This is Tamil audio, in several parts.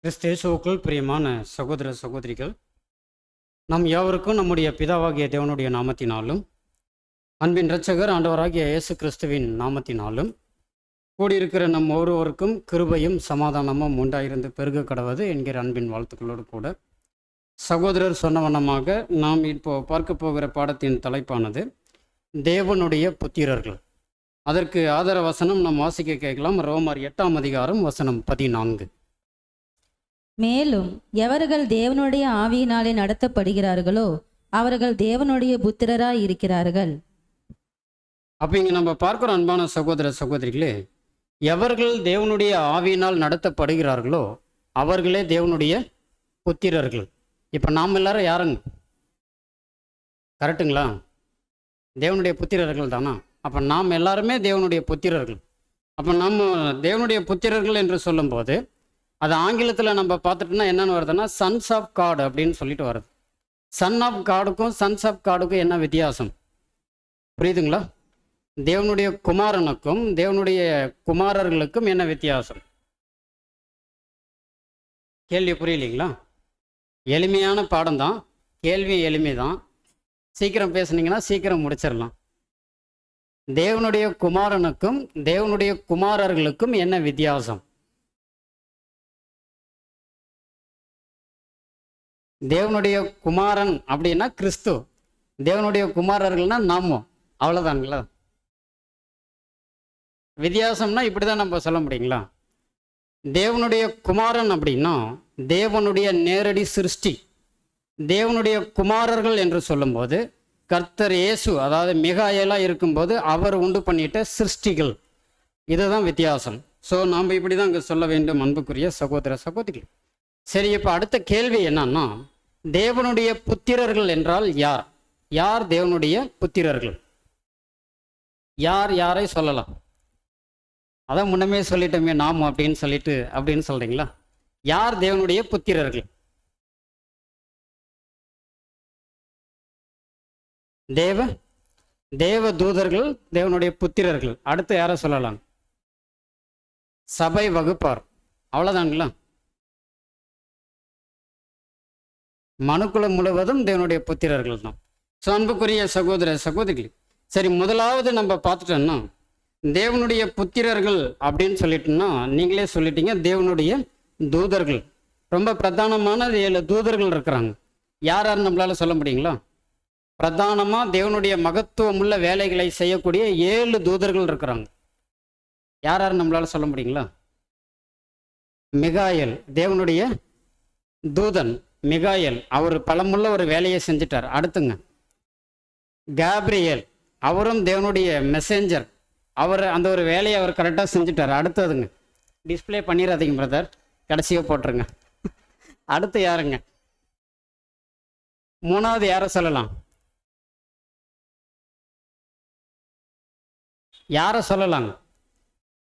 கிறிஸ்தேசுவுக்குள் பிரியமான சகோதர சகோதரிகள், நம் யாவருக்கும் நம்முடைய பிதாவாகிய தேவனுடைய நாமத்தினாலும் அன்பின் இரட்சகர் ஆண்டவராகிய இயேசு கிறிஸ்துவின் நாமத்தினாலும் கூடியிருக்கிற நம் ஒவ்வொருவருக்கும் கிருபையும் சமாதானமும் உண்டாயிருந்து பெருக கடவது என்கிற அன்பின் வாழ்த்துக்களோடு கூட சகோதரர் சொன்ன வண்ணமாக நாம் இப்போ பார்க்க போகிற பாடத்தின் தலைப்பானது தேவனுடைய புத்திரர்கள். அதற்கு ஆதார வசனம் நாம் வாசிக்க கேட்கலாம். ரோமர் 8ஆம் அதிகாரம் வசனம் 14. மேலும் எவர்கள் தேவனுடைய ஆவியினாலே நடத்தப்படுகிறார்களோ அவர்கள் தேவனுடைய புத்திரராய் இருக்கிறார்கள். அப்போ இங்கே நம்ம பார்க்குற அன்பான சகோதர சகோதரிகளே, எவர்கள் தேவனுடைய ஆவியினால் நடத்தப்படுகிறார்களோ அவர்களே தேவனுடைய புத்திரர்கள். இப்போ நாம் எல்லாரும் யாருங்க? கரெக்டுங்களா? தேவனுடைய புத்திரர்கள் தானா? அப்போ நாம் எல்லாருமே தேவனுடைய புத்திரர்கள். அப்போ நம்ம தேவனுடைய புத்திரர்கள் என்று சொல்லும்போது அது ஆங்கிலத்தில் நம்ம பார்த்துட்டோம்னா என்னென்னு வருதுன்னா சன்ஸ் ஆஃப் காட் அப்படின்னு சொல்லிட்டு வருது. சன் ஆஃப் காடுக்கும் சன்ஸ் ஆஃப் காடுக்கும் என்ன வித்தியாசம் புரியுதுங்களா? தேவனுடைய குமாரனுக்கும் தேவனுடைய குமாரர்களுக்கும் என்ன வித்தியாசம்? கேள்வி புரியலைங்களா? எளிமையான பாடம் தான், கேள்வி எளிமை தான். சீக்கிரம் பேசுனீங்கன்னா சீக்கிரம் முடிச்சிடலாம். தேவனுடைய குமாரனுக்கும் தேவனுடைய குமாரர்களுக்கும் என்ன வித்தியாசம்? தேவனுடைய குமாரன் அப்படின்னா கிறிஸ்து, தேவனுடைய குமாரர்கள்னா நாமோ, அவ்வளோதானுங்களா? வித்தியாசம்னா இப்படி தான் நம்ம சொல்ல முடியுங்களா? தேவனுடைய குமாரன் அப்படின்னா தேவனுடைய நேரடி சிருஷ்டி. தேவனுடைய குமாரர்கள் என்று சொல்லும்போது கர்த்தர் இயேசு, அதாவது மிகாயேலா இருக்கும்போது அவர் உண்டு பண்ணிட்ட சிருஷ்டிகள். இதுதான் வித்தியாசம். ஸோ நாம் இப்படி தான் இங்கே சொல்ல வேண்டும் அன்புக்குரிய சகோதர சகோதரிகள். சரி, இப்போ அடுத்த கேள்வி என்னன்னா, தேவனுடைய புத்திரர்கள் என்றால் யார்? யார் தேவனுடைய புத்திரர்கள்? யார் யாரை சொல்லலாம்? அதான் முன்னமே சொல்லிட்டோமே நாம் அப்படின்னு சொல்றீங்களா? யார் தேவனுடைய புத்திரர்கள்? தேவ தூதர்கள் தேவனுடைய புத்திரர்கள். அடுத்து யாரை சொல்லலாம்? சபை வகுப்பார். அவ்வளோதாங்களா? மனுக்குலம் முழுவதும் தேவனுடைய புத்திரர்கள் தான். ஸோ அன்புக்குரிய சகோதர சகோதரிகள், சரி, முதலாவது நம்ம பார்த்துட்டோம்னா தேவனுடைய புத்திரர்கள் அப்படின்னு சொல்லிட்டோம்னா நீங்களே சொல்லிட்டீங்க, தேவனுடைய தூதர்கள். ரொம்ப பிரதானமான 7 தூதர்கள் இருக்கிறாங்க. யார் நம்மளால சொல்ல முடியுங்களா? பிரதானமாக தேவனுடைய மகத்துவமுள்ள வேலைகளை செய்யக்கூடிய 7 தூதர்கள் இருக்கிறாங்க. யார் நம்மளால சொல்ல முடியுங்களா? மிகாயேல் தேவனுடைய தூதன். மிகாயேல் அவர் பலமுள்ள ஒரு வேலையை செஞ்சிட்டார். அடுத்துங்க கேப்ரியேல், அவரும் தேவனுடைய மெசேஞ்சர். அவர் அந்த ஒரு வேலையை அவர் கரெக்டாக செஞ்சுட்டார். அடுத்ததுங்க, டிஸ்பிளே பண்ணிடாதீங்க பிரதர், கடைசியாக போட்டுருங்க. அடுத்து யாருங்க? மூணாவது யாரை சொல்லலாம்? யாரை சொல்லலாங்க?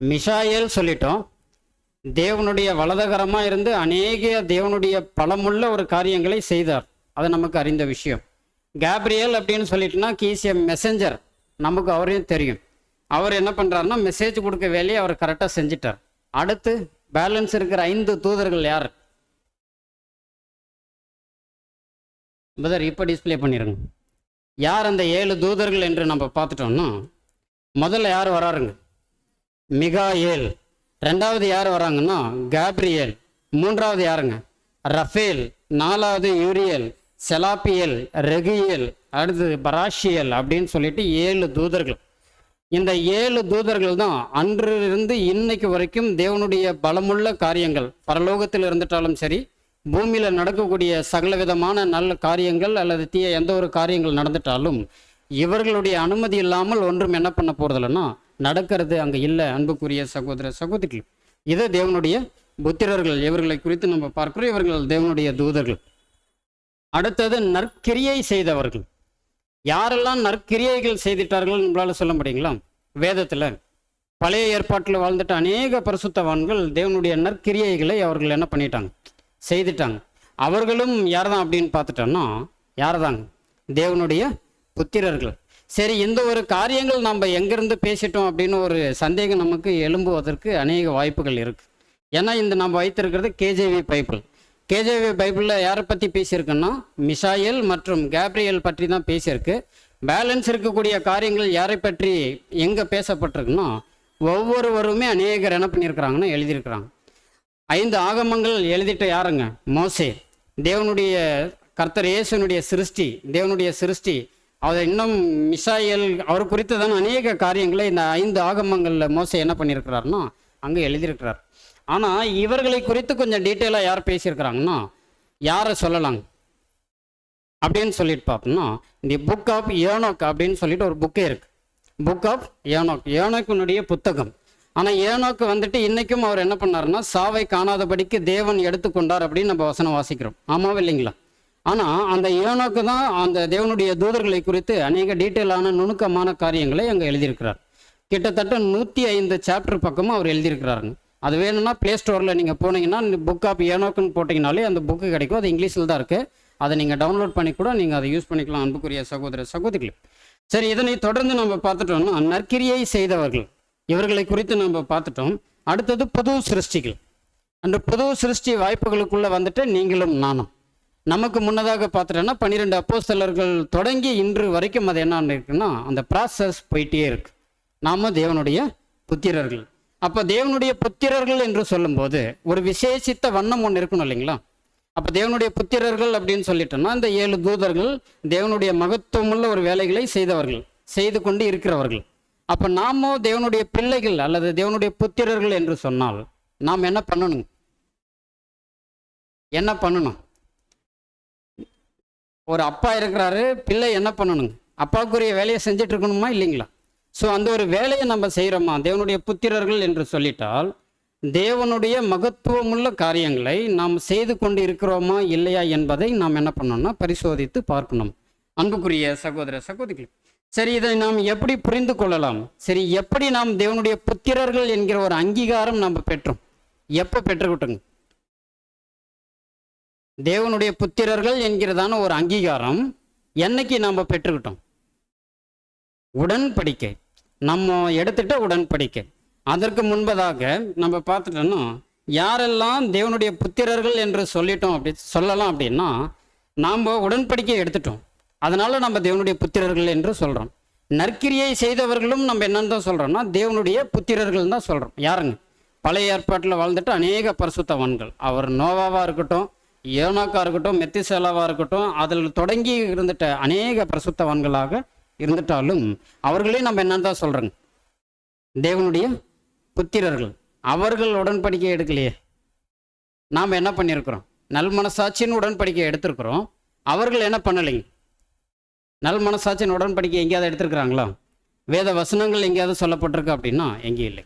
மிஷாயேல் சொல்லிட்டோம். தேவனுடைய வலதுகரமாக இருந்து அநேக தேவனுடைய பலமுள்ள ஒரு காரியங்களை செய்தார். அது நமக்கு அறிந்த விஷயம். கேப்ரியேல் அப்படின்னு சொல்லிட்டுனா கீசிய மெசஞ்சர், நமக்கு அவரையும் தெரியும். அவர் என்ன பண்ணுறாருன்னா மெசேஜ் கொடுக்க வேலையை அவர் கரெக்டாக செஞ்சிட்டார். அடுத்து பேலன்ஸ் இருக்கிற 5 தூதர்கள் யார்? பிரதர் இப்போ டிஸ்பிளே பண்ணிடுங்க. யார் அந்த 7 தூதர்கள் என்று நம்ம பார்த்துட்டோம்னா, முதல்ல யார் வராருங்க? மிகாயேல். ரெண்டாவது யார் வராங்கன்னா கேப்ரியேல். மூன்றாவது யாருங்க? ரஃபேல். நாலாவது யூரியல், செலாப்பியல், ரெகியல், அடுத்தது பராஷியல் அப்படின்னு சொல்லிட்டு 7 தூதர்கள். இந்த 7 தூதர்கள் தான் அன்றிலிருந்து இன்னைக்கு வரைக்கும் தேவனுடைய பலமுள்ள காரியங்கள், பரலோகத்தில் இருந்துட்டாலும் சரி, பூமியில் நடக்கக்கூடிய சகலவிதமான நல்ல காரியங்கள் அல்லது தீய எந்த ஒரு காரியங்கள் நடந்துட்டாலும் இவர்களுடைய அனுமதி இல்லாமல் ஒன்றும் என்ன பண்ண போகிறதில்லைன்னா நடக்கிறது அங்கே இல்லை. அன்புக்குரிய சகோதர சகோதரிகள், இது தேவனுடைய புத்திரர்கள். இவர்களை குறித்து நம்ம பார்க்கிறோம். இவர்கள் தேவனுடைய தூதர்கள். அடுத்தது நற்கிரியை செய்தவர்கள். யாரெல்லாம் நற்கிரியைகள் செய்துட்டார்கள் நம்மளால சொல்ல முடியுங்களா? வேதத்தில் பழைய ஏற்பாட்டில் வாழ்ந்துட்டு அநேக பரிசுத்தவான்கள் தேவனுடைய நற்கிரியைகளை அவர்கள் என்ன பண்ணிட்டாங்க? செய்துட்டாங்க. அவர்களும் யார் தான் அப்படின்னு பார்த்துட்டோம்னா யார் தாங்க? தேவனுடைய புத்திரர்கள். சரி, இந்த ஒரு காரியங்கள் நம்ம எங்கேருந்து பேசிட்டோம் அப்படின்னு ஒரு சந்தேகம் நமக்கு எழும்புவதற்கு அநேக வாய்ப்புகள் இருக்குது. ஏன்னா இந்த நம்ம வைத்திருக்கிறது கேஜேவி பைபிள். கேஜேவி பைபிளில் யாரை பற்றி பேசியிருக்குன்னா மிஷாயேல் மற்றும் கேப்ரியேல் பற்றி தான் பேசியிருக்கு. பேலன்ஸ் இருக்கக்கூடிய காரியங்கள் யாரை பற்றி எங்கே பேசப்பட்டிருக்குன்னா ஒவ்வொருவருமே அநேகர் என்ன பண்ணியிருக்கிறாங்கன்னா எழுதியிருக்கிறாங்க. 5 ஆகமங்கள் எழுதிட்ட யாருங்க? மோசே. தேவனுடைய கர்த்தர் இயேசுனுடைய சிருஷ்டி, தேவனுடைய சிருஷ்டி. அதை இன்னும் மிஷாயேல் அவர் குறித்து தான் அநேக காரியங்களை இந்த 5 ஆகமங்களில் மோசே என்ன பண்ணியிருக்கிறாருன்னா அங்கே எழுதியிருக்கிறார். ஆனால் இவர்களை குறித்து கொஞ்சம் டீட்டெயிலாக யார் பேசியிருக்கிறாங்கன்னா யாரை சொல்லலாங்க அப்படின்னு சொல்லிட்டு பார்த்தோம்னா தி புக் ஆஃப் ஏனோக் அப்படின்னு சொல்லிட்டு ஒரு புக்கே இருக்குது. புக் ஆஃப் ஏனோக், ஏனோக்கினுடைய புத்தகம். ஆனால் ஏனோக்கு வந்துட்டு இன்றைக்கும் அவர் என்ன பண்ணாருன்னா சாவை காணாதபடிக்கு தேவன் எடுத்துக்கொண்டார் அப்படின்னு நம்ம வசனம் வாசிக்கிறோம். ஆமாவா இல்லைங்களா? ஆனால் அந்த ஏனோக்கு தான் அந்த தேவனுடைய தூதர்களை குறித்து அநேக டீட்டெயிலான நுணுக்கமான காரியங்களை அங்கே எழுதியிருக்கிறார். கிட்டத்தட்ட 105 சாப்டர் பக்கமும் அவர் எழுதியிருக்கிறாருங்க. அது வேணும்னா ப்ளே ஸ்டோரில் நீங்கள் போனீங்கன்னா புக் ஆஃப் ஏனோக்குன்னு போட்டிங்கனாலே அந்த புக்கு கிடைக்கும். அது இங்கிலீஷில் தான் இருக்குது. அதை நீங்கள் டவுன்லோட் பண்ணி கூட நீங்கள் அதை யூஸ் பண்ணிக்கலாம் அன்புக்குரிய சகோதர சகோதரிகள். சரி, இதனை தொடர்ந்து நம்ம பார்த்துட்டோம்னா நற்கிரியை செய்தவர்கள் இவர்களை குறித்து நம்ம பார்த்துட்டோம். அடுத்தது புது சிருஷ்டிகள். அந்த புது சிருஷ்டி வாய்ப்புகளுக்குள்ளே வந்துட்டு நீங்களும் நானும். நமக்கு முன்னதாக பார்த்துட்டோன்னா 12 அப்போஸ்தலர்கள் தொடங்கி இன்று வரைக்கும் அது என்ன இருக்குன்னா அந்த ப்ராசஸ் போயிட்டே இருக்கு. நாம தேவனுடைய புத்திரர்கள். அப்போ தேவனுடைய புத்திரர்கள் என்று சொல்லும்போது ஒரு விசேஷித்த வண்ணம் ஒன்று இருக்கணும் இல்லைங்களா? அப்போ தேவனுடைய புத்திரர்கள் அப்படின்னு சொல்லிட்டோம்னா இந்த 7 தூதர்கள் தேவனுடைய மகத்துவமுள்ள ஒரு வேலைகளை செய்தவர்கள், செய்து கொண்டு இருக்கிறவர்கள். அப்போ நாமோ தேவனுடைய பிள்ளைகள் அல்லது தேவனுடைய புத்திரர்கள் என்று சொன்னால் நாம் என்ன பண்ணணும்? என்ன பண்ணணும்? ஒரு அப்பா இருக்கிறாரு, பிள்ளை என்ன பண்ணணுங்க? அப்பாவுக்குரிய வேலையை செஞ்சுட்டு இருக்கணுமா இல்லைங்களா? ஸோ அந்த ஒரு வேலையை நம்ம செய்கிறோமா? தேவனுடைய புத்திரர்கள் என்று சொல்லிட்டால் தேவனுடைய மகத்துவமுள்ள காரியங்களை நாம் செய்து கொண்டு இருக்கிறோமா இல்லையா என்பதை நாம் என்ன பண்ணணும்னா பரிசோதித்து பார்க்கணும் அன்புக்குரிய சகோதர சகோதரிகள். சரி, இதை நாம் எப்படி புரிந்து கொள்ளலாம்? சரி, எப்படி நாம் தேவனுடைய புத்திரர்கள் என்கிற ஒரு அங்கீகாரம் நம்ம பெற்றோம்? எப்போ பெற்றுக்கிட்டோங்க? தேவனுடைய புத்திரர்கள் என்கிறதான ஒரு அங்கீகாரம் என்னைக்கு நாம் பெற்றுக்கிட்டோம்? உடன்படிக்கை. நம்ம எடுத்துட்ட உடன்படிக்கை. அதற்கு முன்பதாக நம்ம பார்த்துட்டோம்னா யாரெல்லாம் தேவனுடைய புத்திரர்கள் என்று சொல்லிட்டோம் அப்படி சொல்லலாம் அப்படின்னா நாம் உடன்படிக்கை எடுத்துட்டோம். அதனால நம்ம தேவனுடைய புத்திரர்கள் என்று சொல்கிறோம். நற்கிரியை செய்தவர்களும் நம்ம என்னன்னு தான் சொல்கிறோம்னா தேவனுடைய புத்திரர்கள் தான் சொல்கிறோம். யாருங்க? பழைய ஏற்பாட்டில் வாழ்ந்துட்டு அநேக பரிசுத்தவான்கள். அவர் நோவாவாக இருக்கட்டும், ஏனோக்கா இருக்கட்டும், மெத்திசேலாவாக இருக்கட்டும், அதில் தொடங்கி இருந்துட்ட அநேக பரிசுத்தவான்களாக இருந்துட்டாலும் அவர்களே நம்ம என்னன்னு தான் சொல்கிறோங்க தேவனுடைய புத்திரர்கள். அவர்கள் உடன்படிக்கை எடுக்கலையே. நாம் என்ன பண்ணியிருக்கிறோம்? நல் மனசாட்சியின் உடன்படிக்கை எடுத்திருக்கிறோம். அவர்கள் என்ன பண்ணலைங்க? நல் மனசாட்சியின் உடன்படிக்கை எங்கேயாவது எடுத்திருக்கிறாங்களா? வேத வசனங்கள் எங்கேயாவது சொல்லப்பட்டிருக்கு அப்படின்னா எங்கேயும் இல்லை.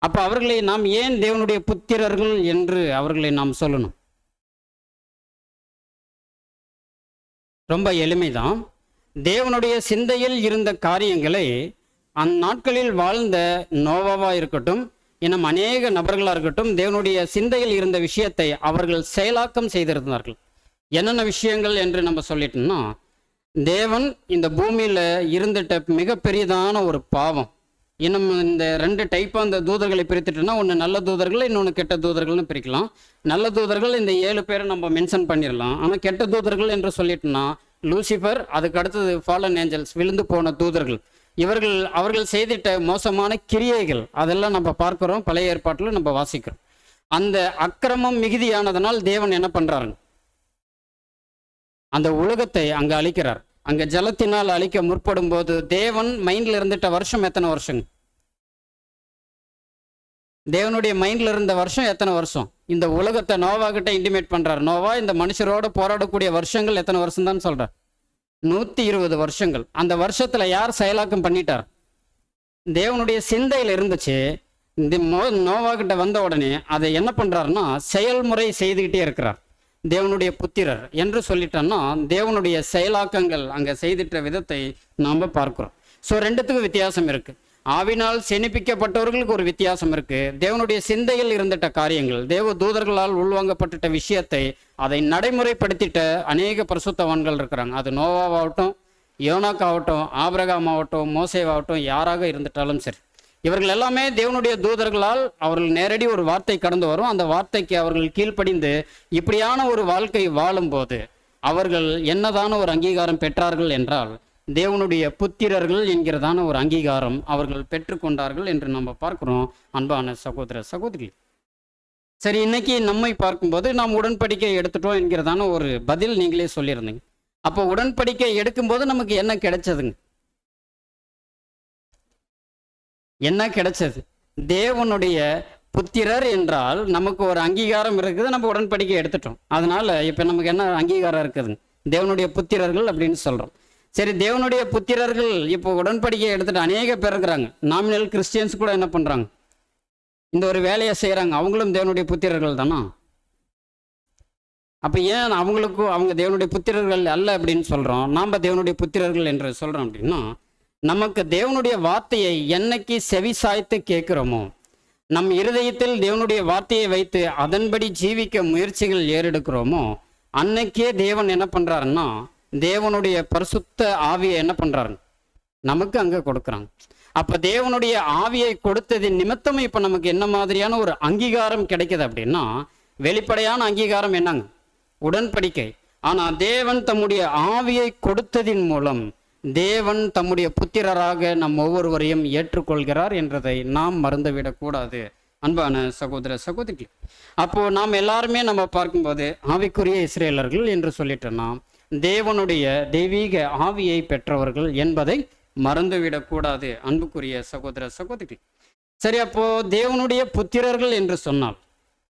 அப்போ அவர்களை நாம் ஏன் தேவனுடைய புத்திரர்கள் என்று அவர்களை நாம் சொல்லணும்? ரொம்ப எளிமைதான். தேவனுடைய சிந்தையில் இருந்த காரியங்களை அந்நாட்களில் வாழ்ந்த நோவாவா இருக்கட்டும், இன்னும் அநேக நபர்களாக இருக்கட்டும், தேவனுடைய சிந்தையில் இருந்த விஷயத்தை அவர்கள் செயலாக்கம் செய்திருந்தார்கள். என்னென்ன விஷயங்கள் என்று நம்ம சொல்லிட்டோம்னா தேவன் இந்த பூமியில் இருந்துட்ட மிகப்பெரியதான ஒரு பாவம். இன்னும் இந்த 2 டைப்பாக அந்த தூதர்களை பிரித்துட்டோம்னா ஒன்று நல்ல தூதர்கள், இன்னொன்று கெட்ட தூதர்கள்னு பிரிக்கலாம். நல்ல தூதர்கள் இந்த 7 பேரை நம்ம மென்ஷன் பண்ணிடலாம். ஆனால் கெட்ட தூதர்கள் என்று சொல்லிட்டோம்னா லூசிஃபர், அதுக்கு அடுத்தது ஃபாலன் ஏஞ்சல்ஸ், விழுந்து போன தூதர்கள், அவர்கள் செய்திட்ட மோசமான கிரியைகள் அதெல்லாம் நம்ம பார்க்குறோம். பழைய ஏற்பாட்டில் நம்ம வாசிக்கிறோம். அந்த அக்கிரமம் மிகுதியானதனால் தேவன் என்ன பண்ணுறாருங்க? அந்த உலகத்தை அங்கே அழிக்கிறார். அங்கே ஜலத்தினால் அழிக்க முற்படும் போது தேவன் மைண்டில் இருந்துட்ட வருஷம் எத்தனை வருஷங்க? தேவனுடைய மைண்டில் இருந்த வருஷம் எத்தனை வருஷம்? இந்த உலகத்தை நோவா கிட்ட இன்டிமேட் பண்ணுறார். நோவா இந்த மனுஷரோட போராடக்கூடிய வருஷங்கள் எத்தனை வருஷம் தான் சொல்கிறார்? 120 வருஷங்கள். அந்த வருஷத்தில் யார் செயலாக்கம் பண்ணிட்டார்? தேவனுடைய சிந்தையில் இருந்துச்சு. இந்த நோவா கிட்ட வந்த உடனே அதை என்ன பண்ணுறாருன்னா செயல்முறை செய்துக்கிட்டே இருக்கிறார். தேவனுடைய புத்திரர் என்று சொல்லிட்டோன்னா தேவனுடைய செயலாக்கங்கள் அங்கே செய்திட்ட விதத்தை நாம் பார்க்குறோம். ஸோ 2த்துக்கும் வித்தியாசம் இருக்குது. ஆவினால் செனிப்பிக்கப்பட்டவர்களுக்கு ஒரு வித்தியாசம் இருக்குது. தேவனுடைய சிந்தையில் இருந்துட்ட காரியங்கள், தேவ தூதர்களால் உள்வாங்கப்பட்ட விஷயத்தை அதை நடைமுறைப்படுத்திட்ட அநேக பரிசுத்தவான்கள் இருக்கிறாங்க. அது நோவாவாகட்டும், யோனாக்காகட்டும், ஆபிரகாம் ஆகட்டும், மோசேவாகட்டும், யாராக இருந்துட்டாலும் சரி. இவர்கள் எல்லாமே தேவனுடைய தூதர்களால் அவர்கள் நேரடி ஒரு வார்த்தை கடந்து வரும். அந்த வார்த்தைக்கு அவர்கள் கீழ்ப்படிந்து இப்படியான ஒரு வாழ்க்கை வாழும்போது அவர்கள் என்னதான ஒரு அங்கீகாரம் பெற்றார்கள் என்றால் தேவனுடைய புத்திரர்கள் என்கிறதான ஒரு அங்கீகாரம் அவர்கள் பெற்றுக்கொண்டார்கள் என்று நம்ம பார்க்கிறோம். அன்பான சகோதர சகோதரி, சரி, இன்னைக்கு நம்மை பார்க்கும்போது நாம் உடன்படிக்கை எடுத்துட்டோம் என்கிறதான ஒரு பதில் நீங்களே சொல்லியிருந்தீங்க. அப்போ உடன்படிக்கை எடுக்கும்போது நமக்கு என்ன கிடைச்சதுங்க? என்ன கிடைச்சது? தேவனுடைய புத்திரர் என்றால் நமக்கு ஒரு அங்கீகாரம் இருக்குது. நம்ம உடன்படிக்கை எடுத்துட்டோம், அதனால இப்போ நமக்கு என்ன அங்கீகாரம் இருக்குதுங்க? தேவனுடைய புத்திரர்கள் அப்படின்னு சொல்கிறோம். சரி, தேவனுடைய புத்திரர்கள் இப்போ உடன்படிக்கை எடுத்துட்டு அநேக பேர் இருக்கிறாங்க. நாமினல் கிறிஸ்டியன்ஸ் கூட என்ன பண்ணுறாங்க? இந்த ஒரு வேலையை செய்கிறாங்க. அவங்களும் தேவனுடைய புத்திரர்கள் தானா? அப்போ ஏன் அவங்களுக்கும் அவங்க தேவனுடைய புத்திரர்கள் அல்ல அப்படின்னு சொல்கிறோம், நாம் தேவனுடைய புத்திரர்கள் என்று சொல்கிறோம் அப்படின்னா, நமக்கு தேவனுடைய வார்த்தையை என்னைக்கு செவி சாய்த்து கேட்குறோமோ, நம் இருதயத்தில் தேவனுடைய வார்த்தையை வைத்து அதன்படி ஜீவிக்க முயற்சிகள் ஏறெடுக்கிறோமோ, அன்னைக்கே தேவன் என்ன பண்ணுறாருன்னா தேவனுடைய பரிசுத்த ஆவியை என்ன பண்ணுறாரு நமக்கு அங்கே கொடுக்குறாங்க. அப்போ தேவனுடைய ஆவியை கொடுத்ததின் நிமித்தம் இப்போ நமக்கு என்ன மாதிரியான ஒரு அங்கீகாரம் கிடைக்குது அப்படின்னா, வெளிப்படையான அங்கீகாரம் என்னங்க? உடன்படிக்கை. ஆனால் தேவன் தம்முடைய ஆவியை கொடுத்ததின் மூலம் தேவன் தம்முடைய புத்திரராக நம் ஒவ்வொருவரையும் ஏற்றுக்கொள்கிறார் என்றதை நாம் மறந்துவிடக்கூடாது. அன்பான சகோதர சகோதரி, அப்போ நாம் எல்லாருமே நம்ம பார்க்கும்போது ஆவிக்குரிய இஸ்ரேலர்கள் என்று சொல்லிட்டோம்னா தேவனுடைய தெய்வீக ஆவியை பெற்றவர்கள் என்பதை மறந்துவிடக்கூடாது. அன்புக்குரிய சகோதர சகோதரி, சரி, அப்போ தேவனுடைய புத்திரர்கள் என்று சொன்னால்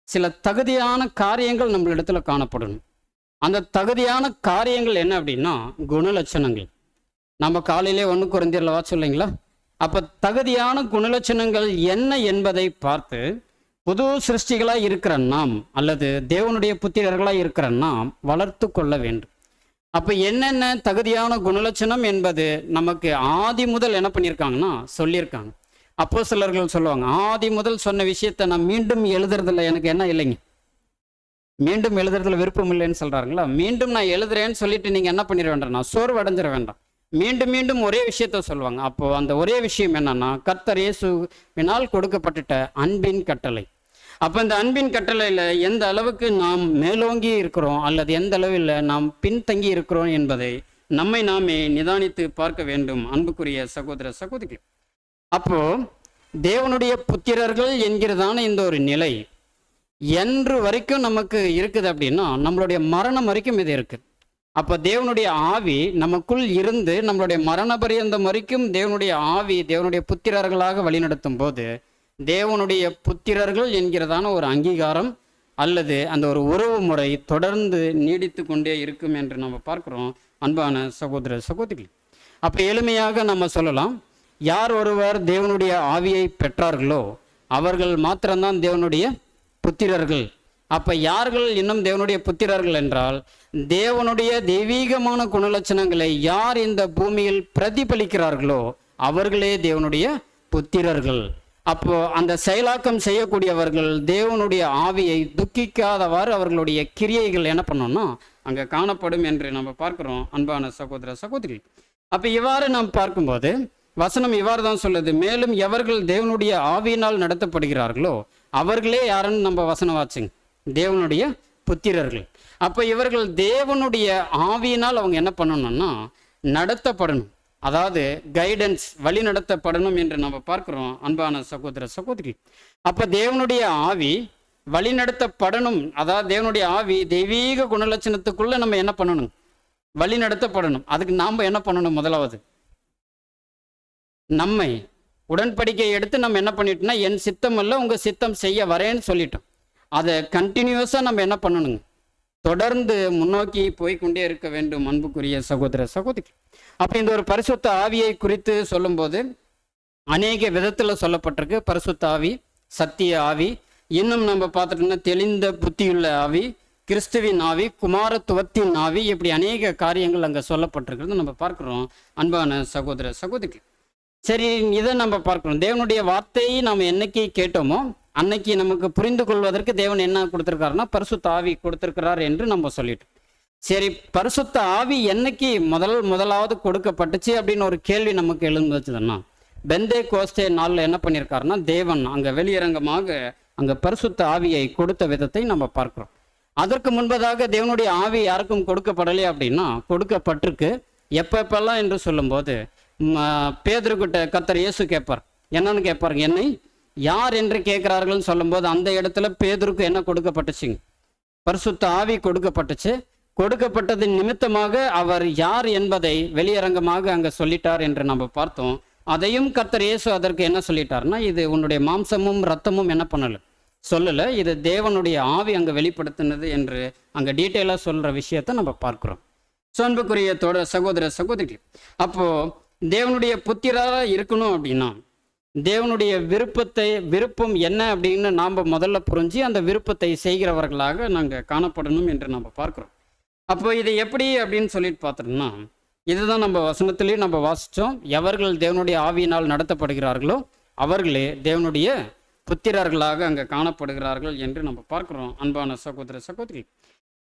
சில தகுதியான காரியங்கள் நம்மளிடத்துல காணப்படணும். அந்த தகுதியான காரியங்கள் என்ன அப்படின்னா குணலட்சணங்கள். நம்ம காலையிலே 1 கொரிந்தியர்ல வாசிச்சோம்லைங்களா? அப்போ தகுதியான குணலட்சணங்கள் என்ன என்பதை பார்த்து புது சிருஷ்டிகளாக இருக்கிற நாம் அல்லது தேவனுடைய புத்திரர்களாக இருக்கிற நாம் வளர்த்து கொள்ள வேண்டும். அப்போ என்னென்ன தகுதியான குணலட்சணம் என்பது நமக்கு ஆதி முதல் என்ன பண்ணியிருக்காங்கன்னா சொல்லியிருக்காங்க. அப்போஸ்தலர்கள் சொல்லுவாங்க, ஆதி முதல் சொன்ன விஷயத்தை நான் மீண்டும் எழுதுறதில்ல, எனக்கு என்ன இல்லைங்க, மீண்டும் எழுதுறதுல விருப்பம் இல்லைன்னு சொல்கிறாங்களா? மீண்டும் நான் எழுதுறேன்னு சொல்லிட்டு நீங்கள் என்ன பண்ணிட வேண்டாம், நான் சோர்வு அடைஞ்சிட வேண்டாம். மீண்டும் மீண்டும் ஒரே விஷயத்த சொல்லுவாங்க. அப்போது அந்த ஒரே விஷயம் என்னன்னா கர்த்தர் இயேசுவினால் கொடுக்கப்பட்டுட்ட அன்பின் கட்டளை. அப்போ இந்த அன்பின் கட்டளையில் எந்த அளவுக்கு நாம் மேலோங்கி இருக்கிறோம் அல்லது எந்த அளவில் நாம் பின்தங்கி இருக்கிறோம் என்பதை நம்மை நாமே நிதானித்து பார்க்க வேண்டும். அன்புக்குரிய சகோதர சகோதரிகள், அப்போ தேவனுடைய புத்திரர்கள் என்கிறதான இந்த ஒரு நிலை என்று வரைக்கும் நமக்கு இருக்குது அப்படின்னா நம்மளுடைய மரணம் வரைக்கும் இது இருக்குது. அப்போ தேவனுடைய ஆவி நமக்குள் இருந்து நம்மளுடைய மரண பரியந்தம் வரைக்கும் தேவனுடைய ஆவி தேவனுடைய புத்திரர்களாக வழிநடத்தும் போது தேவனுடைய புத்திரர்கள் என்கிறதான ஒரு அங்கீகாரம் அல்லது அந்த ஒரு உறவு முறை தொடர்ந்து நீடித்து கொண்டே இருக்கும் என்று நம்ம பார்க்குறோம். அன்பான சகோதர சகோதரிகள், அப்போ எளிமையாக நம்ம சொல்லலாம், யார் ஒருவர் தேவனுடைய ஆவியை பெற்றார்களோ அவர்கள் மாத்திரம்தான் தேவனுடைய புத்திரர்கள். அப்போ யார்கள் இன்னும் தேவனுடைய புத்திரர்கள் என்றால் தேவனுடைய தெய்வீகமான குணலட்சணங்களை யார் இந்த பூமியில் பிரதிபலிக்கிறார்களோ அவர்களே தேவனுடைய புத்திரர்கள். அப்போ அந்த செயலாக்கம் செய்யக்கூடியவர்கள் தேவனுடைய ஆவியை துக்கிக்காதவாறு அவர்களுடைய கிரியைகள் என்ன பண்ணோம்னா அங்கே காணப்படும் என்று நம்ம பார்க்குறோம். அன்பான சகோதர சகோதரி, அப்போ இவ்வாறு நாம் பார்க்கும்போது வசனம் இவ்வாறு தான் சொல்லுது, மேலும் எவர்கள் தேவனுடைய ஆவியினால் நடத்தப்படுகிறார்களோ அவர்களே யாருன்னு நம்ம வசனம் வாச்சுங்க, தேவனுடைய புத்திரர்கள். அப்போ இவர்கள் தேவனுடைய ஆவியினால் அவங்க என்ன பண்ணணும்னா நடத்தப்படணும், அதாவது கைடன்ஸ் வழி நடத்தப்படணும் என்று நம்ம பார்க்கிறோம். அன்பான சகோதர சகோதரி, அப்போ தேவனுடைய ஆவி வழி நடத்தப்படணும், அதாவது தேவனுடைய ஆவி தெய்வீக குணலட்சணத்துக்குள்ள நம்ம என்ன பண்ணணும், வழி நடத்தப்படணும். அதுக்கு நாம் என்ன பண்ணணும், முதலாவது நம்மை உடன்படிக்கை எடுத்து நம்ம என்ன பண்ணிட்டோம்னா என் சித்தம் அல்ல உங்கள் சித்தம் செய்ய வரேன்னு சொல்லிட்டோம். அதை கண்டினியூஸாக நம்ம என்ன பண்ணணுங்க, தொடர்ந்து முன்னோக்கி போய்கொண்டே இருக்க வேண்டும். அன்புக்குரிய சகோதர சகோதரி, அப்படி இந்த ஒரு பரிசுத்த ஆவியை குறித்து சொல்லும்போது அநேக விதத்தில் சொல்லப்பட்டிருக்கு. பரிசுத்த ஆவி, சத்திய ஆவி, இன்னும் நம்ம பார்த்துட்டோம்னா தெளிந்த புத்தியுள்ள ஆவி, கிறிஸ்துவின் ஆவி, குமாரத்துவத்தின் ஆவி, இப்படி அநேக காரியங்கள் அங்கே சொல்லப்பட்டிருக்கிறது நம்ம பார்க்குறோம். அன்பான சகோதர சகோதரி, சரி, இதை நம்ம பார்க்கணும். தேவனுடைய வார்த்தையை நாம் என்னைக்கு கேட்டோமோ அன்னைக்கு நமக்கு புரிந்து கொள்வதற்கு தேவன் என்ன கொடுத்துருக்காருன்னா பரிசுத்த ஆவி கொடுத்துருக்கிறார் என்று நம்ம சொல்லிட்டோம். சரி, பரிசுத்த ஆவி என்னைக்கு முதலாவது கொடுக்கப்பட்டுச்சு அப்படின்னு ஒரு கேள்வி நமக்கு எழுந்துச்சுன்னா பெந்தே கோஸ்தே நாளில் என்ன பண்ணியிருக்காருன்னா தேவன் அங்கே வெளியரங்கமாக அங்கே பரிசுத்த ஆவியை கொடுத்த விதத்தை நம்ம பார்க்குறோம். அதற்கு முன்பதாக தேவனுடைய ஆவி யாருக்கும் கொடுக்கப்படலை அப்படின்னா கொடுக்கப்பட்டிருக்கு. எப்பெல்லாம் என்று சொல்லும்போது பேதுருக்கிட்ட கர்த்தர் இயேசு கேட்பார். என்னன்னு கேட்பாருங்க, என்னை யார் என்று கேட்குறார்கள்னு சொல்லும்போது அந்த இடத்துல பேதுருக்கு என்ன கொடுக்கப்பட்டுச்சுங்க, பரிசுத்த ஆவி கொடுக்கப்பட்டுச்சு. கொடுக்கப்பட்டதின் நிமித்தமாக அவர் யார் என்பதை வெளியரங்கமாக அங்கே சொல்லிட்டார் என்று நம்ம பார்த்தோம். அதையும் கர்த்தர் இயேசு அதற்கு என்ன சொல்லிட்டார்னா, இது உன்னுடைய மாம்சமும் ரத்தமும் என்ன பண்ணலை சொல்லலை, இது தேவனுடைய ஆவி அங்கே வெளிப்படுத்தினது என்று அங்கே டீட்டெயிலாக சொல்கிற விஷயத்தை நம்ம பார்க்குறோம். அன்புக்குரிய சகோதர சகோதரி, அப்போது தேவனுடைய புத்திராக இருக்கணும் அப்படின்னா தேவனுடைய விருப்பம் என்ன அப்படின்னு நாம் முதல்ல புரிஞ்சு அந்த விருப்பத்தை செய்கிறவர்களாக நாங்கள் காணப்படணும் என்று நம்ம பார்க்குறோம். அப்போ இது எப்படி அப்படின்னு சொல்லிட்டு பார்த்தோம்னா, இதுதான் நம்ம வசனத்திலேயே நம்ம வாசித்தோம். எவர்கள் தேவனுடைய ஆவியினால் நடத்தப்படுகிறார்களோ அவர்களே தேவனுடைய புத்திரர்களாக அங்கே காணப்படுகிறார்கள் என்று நம்ம பார்க்குறோம். அன்பான சகோதர சகோதரி,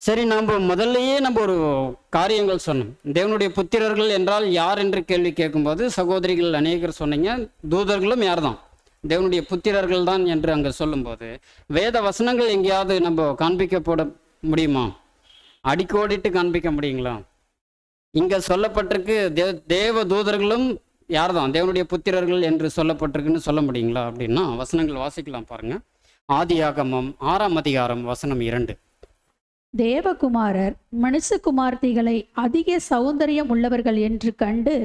சரி, நம்ம முதல்லையே நம்ம ஒரு காரியங்கள் சொன்னோம். தேவனுடைய புத்திரர்கள் என்றால் யார் என்று கேள்வி கேட்கும்போது சகோதரிகள் அநேகர் சொன்னீங்க, தூதர்களும் யார் தான் தேவனுடைய புத்திரர்கள் தான் என்று அங்கே சொல்லும்போது வேத வசனங்கள் எங்கேயாவது நம்ம காண்பிக்கப்பட முடியுமா? அடிக்கோடிட்டு காண்பிக்க முடியுங்களா? இங்கே சொல்லப்பட்டிருக்கு தேவ தூதர்களும் யார் தான் தேவனுடைய புத்திரர்கள் என்று சொல்லப்பட்டிருக்குன்னு சொல்ல முடியுங்களா அப்படின்னா வசனங்கள் வாசிக்கலாம் பாருங்க. ஆதியாகமம் 6ஆம் அதிகாரம் வசனம் 2. தேவகுமாரர் மனுஷகுமார்த்திகளை அதிக சௌந்தரியம் உள்ளவர்கள் என்று கண்டு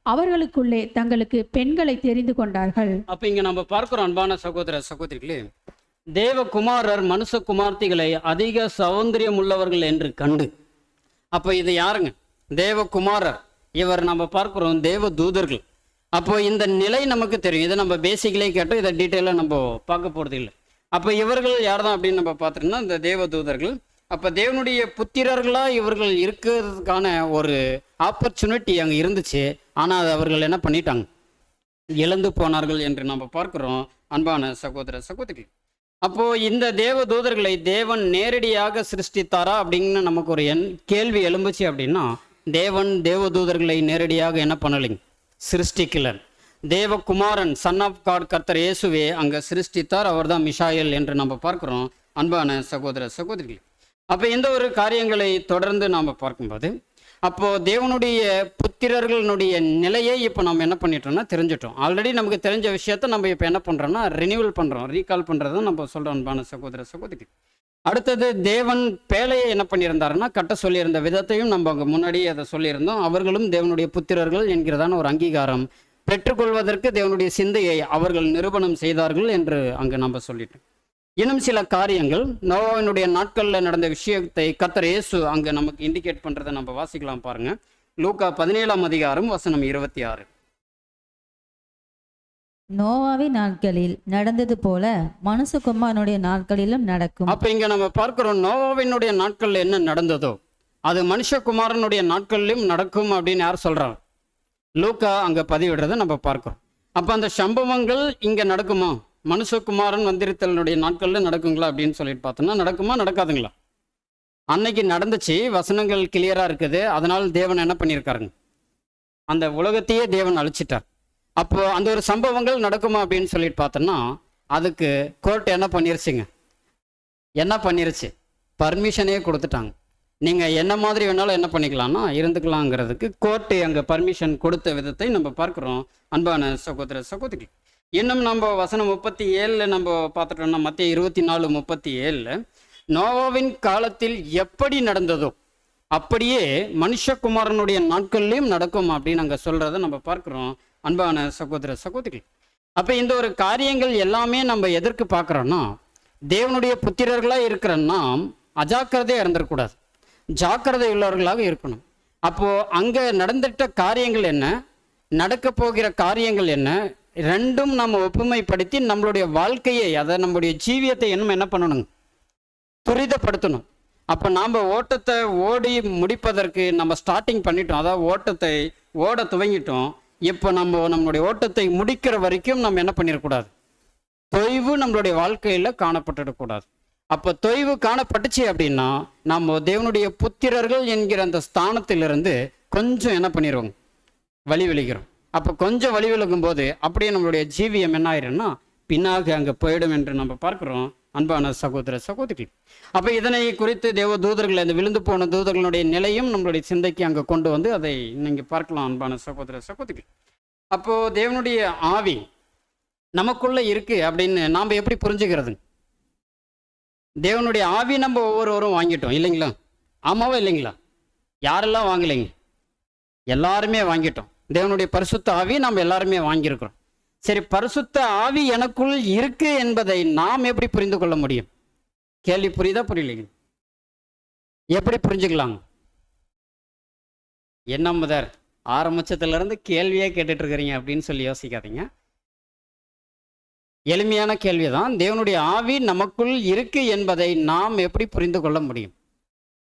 அவர்களுக்குள்ளே தங்களுக்கு பெண்களை தெரிந்து கொண்டார்கள். அப்ப இங்க நம்ம பார்க்கிறோம் அன்பான சகோதர சகோதரிகளே, தேவகுமாரர் மனுஷகுமார்த்திகளை அதிக சௌந்தரியம் உள்ளவர்கள் என்று கண்டு. அப்போ இது யாருங்க? தேவகுமாரர். இவர் நம்ம பார்க்கிறோம் தேவ தூதர்கள். அப்போ இந்த நிலை நமக்கு தெரியும். இதை நம்ம பேசிக்கலே கேட்டோம், இதை டீட்டெயிலாக நம்ம பார்க்க போகிறது இல்லை. அப்போ இவர்கள் யார் தான் அப்படின்னு நம்ம பார்த்துட்டோம்னா இந்த தேவ தூதர்கள். அப்போ தேவனுடைய புத்திரர்களாக இவர்கள் இருக்கிறதுக்கான ஒரு ஆப்பர்ச்சுனிட்டி அங்கே இருந்துச்சு. ஆனால் அது அவர்கள் என்ன பண்ணிட்டாங்க, இழந்து போனார்கள் என்று நம்ம பார்க்கிறோம் அன்பான சகோதர சகோதரி. அப்போது இந்த தேவ தூதர்களை தேவன் நேரடியாக சிருஷ்டித்தாரா அப்படின்னு நமக்கு ஒரு கேள்வி எழும்புச்சு. அப்படின்னா தேவன் தேவ தூதர்களை நேரடியாக என்ன பண்ணலைங்க, சிருஷ்டிக்கல. தேவகுமாரன் சன் ஆஃப் காட் கர்த்தர் இயேசுவே அங்கே சிருஷ்டித்தார். அவர் தான் மிஷாயல் என்று நம்ம பார்க்குறோம் அன்பான சகோதர சகோதரிகள். அப்போ இந்த ஒரு காரியங்களை தொடர்ந்து நாம் பார்க்கும்போது அப்போது தேவனுடைய புத்திரர்களுடைய நிலையை இப்போ நம்ம என்ன பண்ணிட்டோம்னா தெரிஞ்சிட்டோம். ஆல்ரெடி நமக்கு தெரிஞ்ச விஷயத்த நம்ம இப்போ என்ன பண்ணுறோம்னா ரினியூவல் பண்ணுறோம், ரீகால் பண்ணுறது தான் நம்ம சொல்கிறோம் அன்பான சகோதர சகோதரி. அடுத்தது தேவன் பேழையை என்ன பண்ணியிருந்தாருன்னா கட்ட சொல்லியிருந்த விதத்தையும் நம்ம அங்கே முன்னாடியே அதை சொல்லியிருந்தோம். அவர்களும் தேவனுடைய புத்திரர்கள் என்கிறதான ஒரு அங்கீகாரம் பெற்றுக்கொள்வதற்கு தேவனுடைய சிந்தையை அவர்கள் நிரூபணம் செய்தார்கள் என்று அங்கே நம்ம சொல்லிட்டோம். இன்னும் சில காரியங்கள் நோவாவினுடைய நாட்களில் நடந்த விஷயத்தை கர்த்தர் இயேசு அங்கே நமக்கு இண்டிகேட் பண்ணுறதை நம்ம வாசிக்கலாம் பாருங்க. லூக்கா 17ஆம் அதிகாரம் வசனம் 26. நோவாவின் நாட்களில் நடந்தது போல மனுஷகுமாரனுடைய நாட்களிலும் நடக்கும். அப்ப இங்க நம்ம பார்க்கிறோம் நோவாவினுடைய நாட்கள்ல என்ன நடந்ததோ அது மனுஷகுமாரனுடைய நாட்களிலும் நடக்கும் அப்படின்னு யார் சொல்றாங்க? லூக்கா அங்க பதிவிடுறதை நம்ம பார்க்கிறோம். அப்ப அந்த சம்பவங்கள் இங்க நடக்குமா? மனுஷகுமாரன் வந்திருத்தலுடைய நாட்கள்ல நடக்குங்களா அப்படின்னு சொல்லிட்டு பார்த்தோம்னா நடக்குமா நடக்காதுங்களா? அன்னைக்கு நடந்துச்சு, வசனங்கள் கிளியரா இருக்குது. அதனால் தேவன் என்ன பண்ணியிருக்காருங்க, அந்த உலகத்தையே தேவன் அழிச்சிட்டார். அப்போ அந்த ஒரு சம்பவங்கள் நடக்குமா அப்படின்னு சொல்லிட்டு பார்த்தோம்னா அதுக்கு கோர்ட் என்ன பண்ணிருச்சு, பர்மிஷனே கொடுத்துட்டாங்க. நீங்கள் என்ன மாதிரி வேணாலும் என்ன பண்ணிக்கலாம்னா இருந்துக்கலாங்கிறதுக்கு கோர்ட்டு அங்கே பர்மிஷன் கொடுத்த விதத்தை நம்ம பார்க்குறோம் அன்பான சகோதர சகோதரி. இன்னும் நம்ம வசனம் 37 நம்ம பார்த்துட்டோம்னா மத்திய 24:37 நோவாவின் காலத்தில் எப்படி நடந்ததோ அப்படியே மனுஷகுமாரனுடைய நாட்கள்லையும் நடக்கும் அப்படின்னு அங்கே சொல்கிறத நம்ம பார்க்குறோம் அன்பான சகோதர சகோதரி. அப்போ இந்த ஒரு காரியங்கள் எல்லாமே நம்ம எதற்கு பார்க்குறோன்னா தேவனுடைய புத்திரர்களாக இருக்கிற நாம் அஜாக்கிரதையாக இருந்துடக்கூடாது, ஜாக்கிரதை உள்ளவர்களாக இருக்கணும். அப்போது அங்கே நடந்துட்ட காரியங்கள் என்ன, நடக்க போகிற காரியங்கள் என்ன, ரெண்டும் நம்ம ஒப்புமைப்படுத்தி நம்மளுடைய வாழ்க்கையை அதை நம்மளுடைய ஜீவியத்தை என்ன பண்ணணுங்க, துரிதப்படுத்தணும். அப்போ நாம் ஓட்டத்தை ஓடி முடிப்பதற்கு நம்ம ஸ்டார்டிங் பண்ணிட்டோம், அதாவது ஓட்டத்தை ஓட துவங்கிட்டோம். இப்போ நம்மளுடைய ஓட்டத்தை முடிக்கிற வரைக்கும் நம்ம என்ன பண்ணிடக்கூடாது, தொய்வு நம்மளுடைய வாழ்க்கையில் காணப்பட்டுடக்கூடாது. அப்போ தொய்வு காணப்பட்டுச்சு அப்படின்னா நம்ம தேவனுடைய புத்திரர்கள் என்கிற அந்த ஸ்தானத்திலிருந்து கொஞ்சம் என்ன பண்ணிடுவோங்க, வழி விழிக்கிறோம். அப்போ கொஞ்சம் வழி விலகும் போது அப்படியே நம்மளுடைய ஜீவியம் என்ன ஆயிரும்னா பின்னாக அங்கே போயிடும் என்று நம்ம பார்க்குறோம் அன்பான சகோதர சகோதரிகள். அப்போ இதனை குறித்து தேவ தூதர்கள், அந்த விழுந்து போன தூதர்களுடைய நிலையும் நம்மளுடைய சிந்தைக்கு அங்கே கொண்டு வந்து அதை நீங்கள் பார்க்கலாம் அன்பான சகோதர சகோதரிகள். அப்போது தேவனுடைய ஆவி நமக்குள்ளே இருக்குது அப்படின்னு நாம் எப்படி புரிஞ்சுக்கிறது? தேவனுடைய ஆவி நம்ம ஒவ்வொருவரும் வாங்கிட்டோம் இல்லைங்களா? ஆமாவா இல்லைங்களா? யாரெல்லாம் வாங்கலைங்க? எல்லாருமே வாங்கிட்டோம். தேவனுடைய பரிசுத்த ஆவி நம்ம எல்லாருமே வாங்கியிருக்கிறோம். சரி, பரிசுத்த ஆவி எனக்குள் இருக்கு என்பதை நாம் எப்படி புரிந்து கொள்ள முடியும்? கேள்வி புரியுதா புரியலைங்க? எப்படி புரிஞ்சுக்கலாங்க? என்ன முதர் ஆரம்பிச்சதுலேருந்து கேள்வியே கேட்டுட்டு இருக்கிறீங்க அப்படின்னு சொல்லி யோசிக்காதீங்க. எளிமையான கேள்வி தான். தேவனுடைய ஆவி நமக்குள் இருக்கு என்பதை நாம் எப்படி புரிந்து கொள்ள முடியும்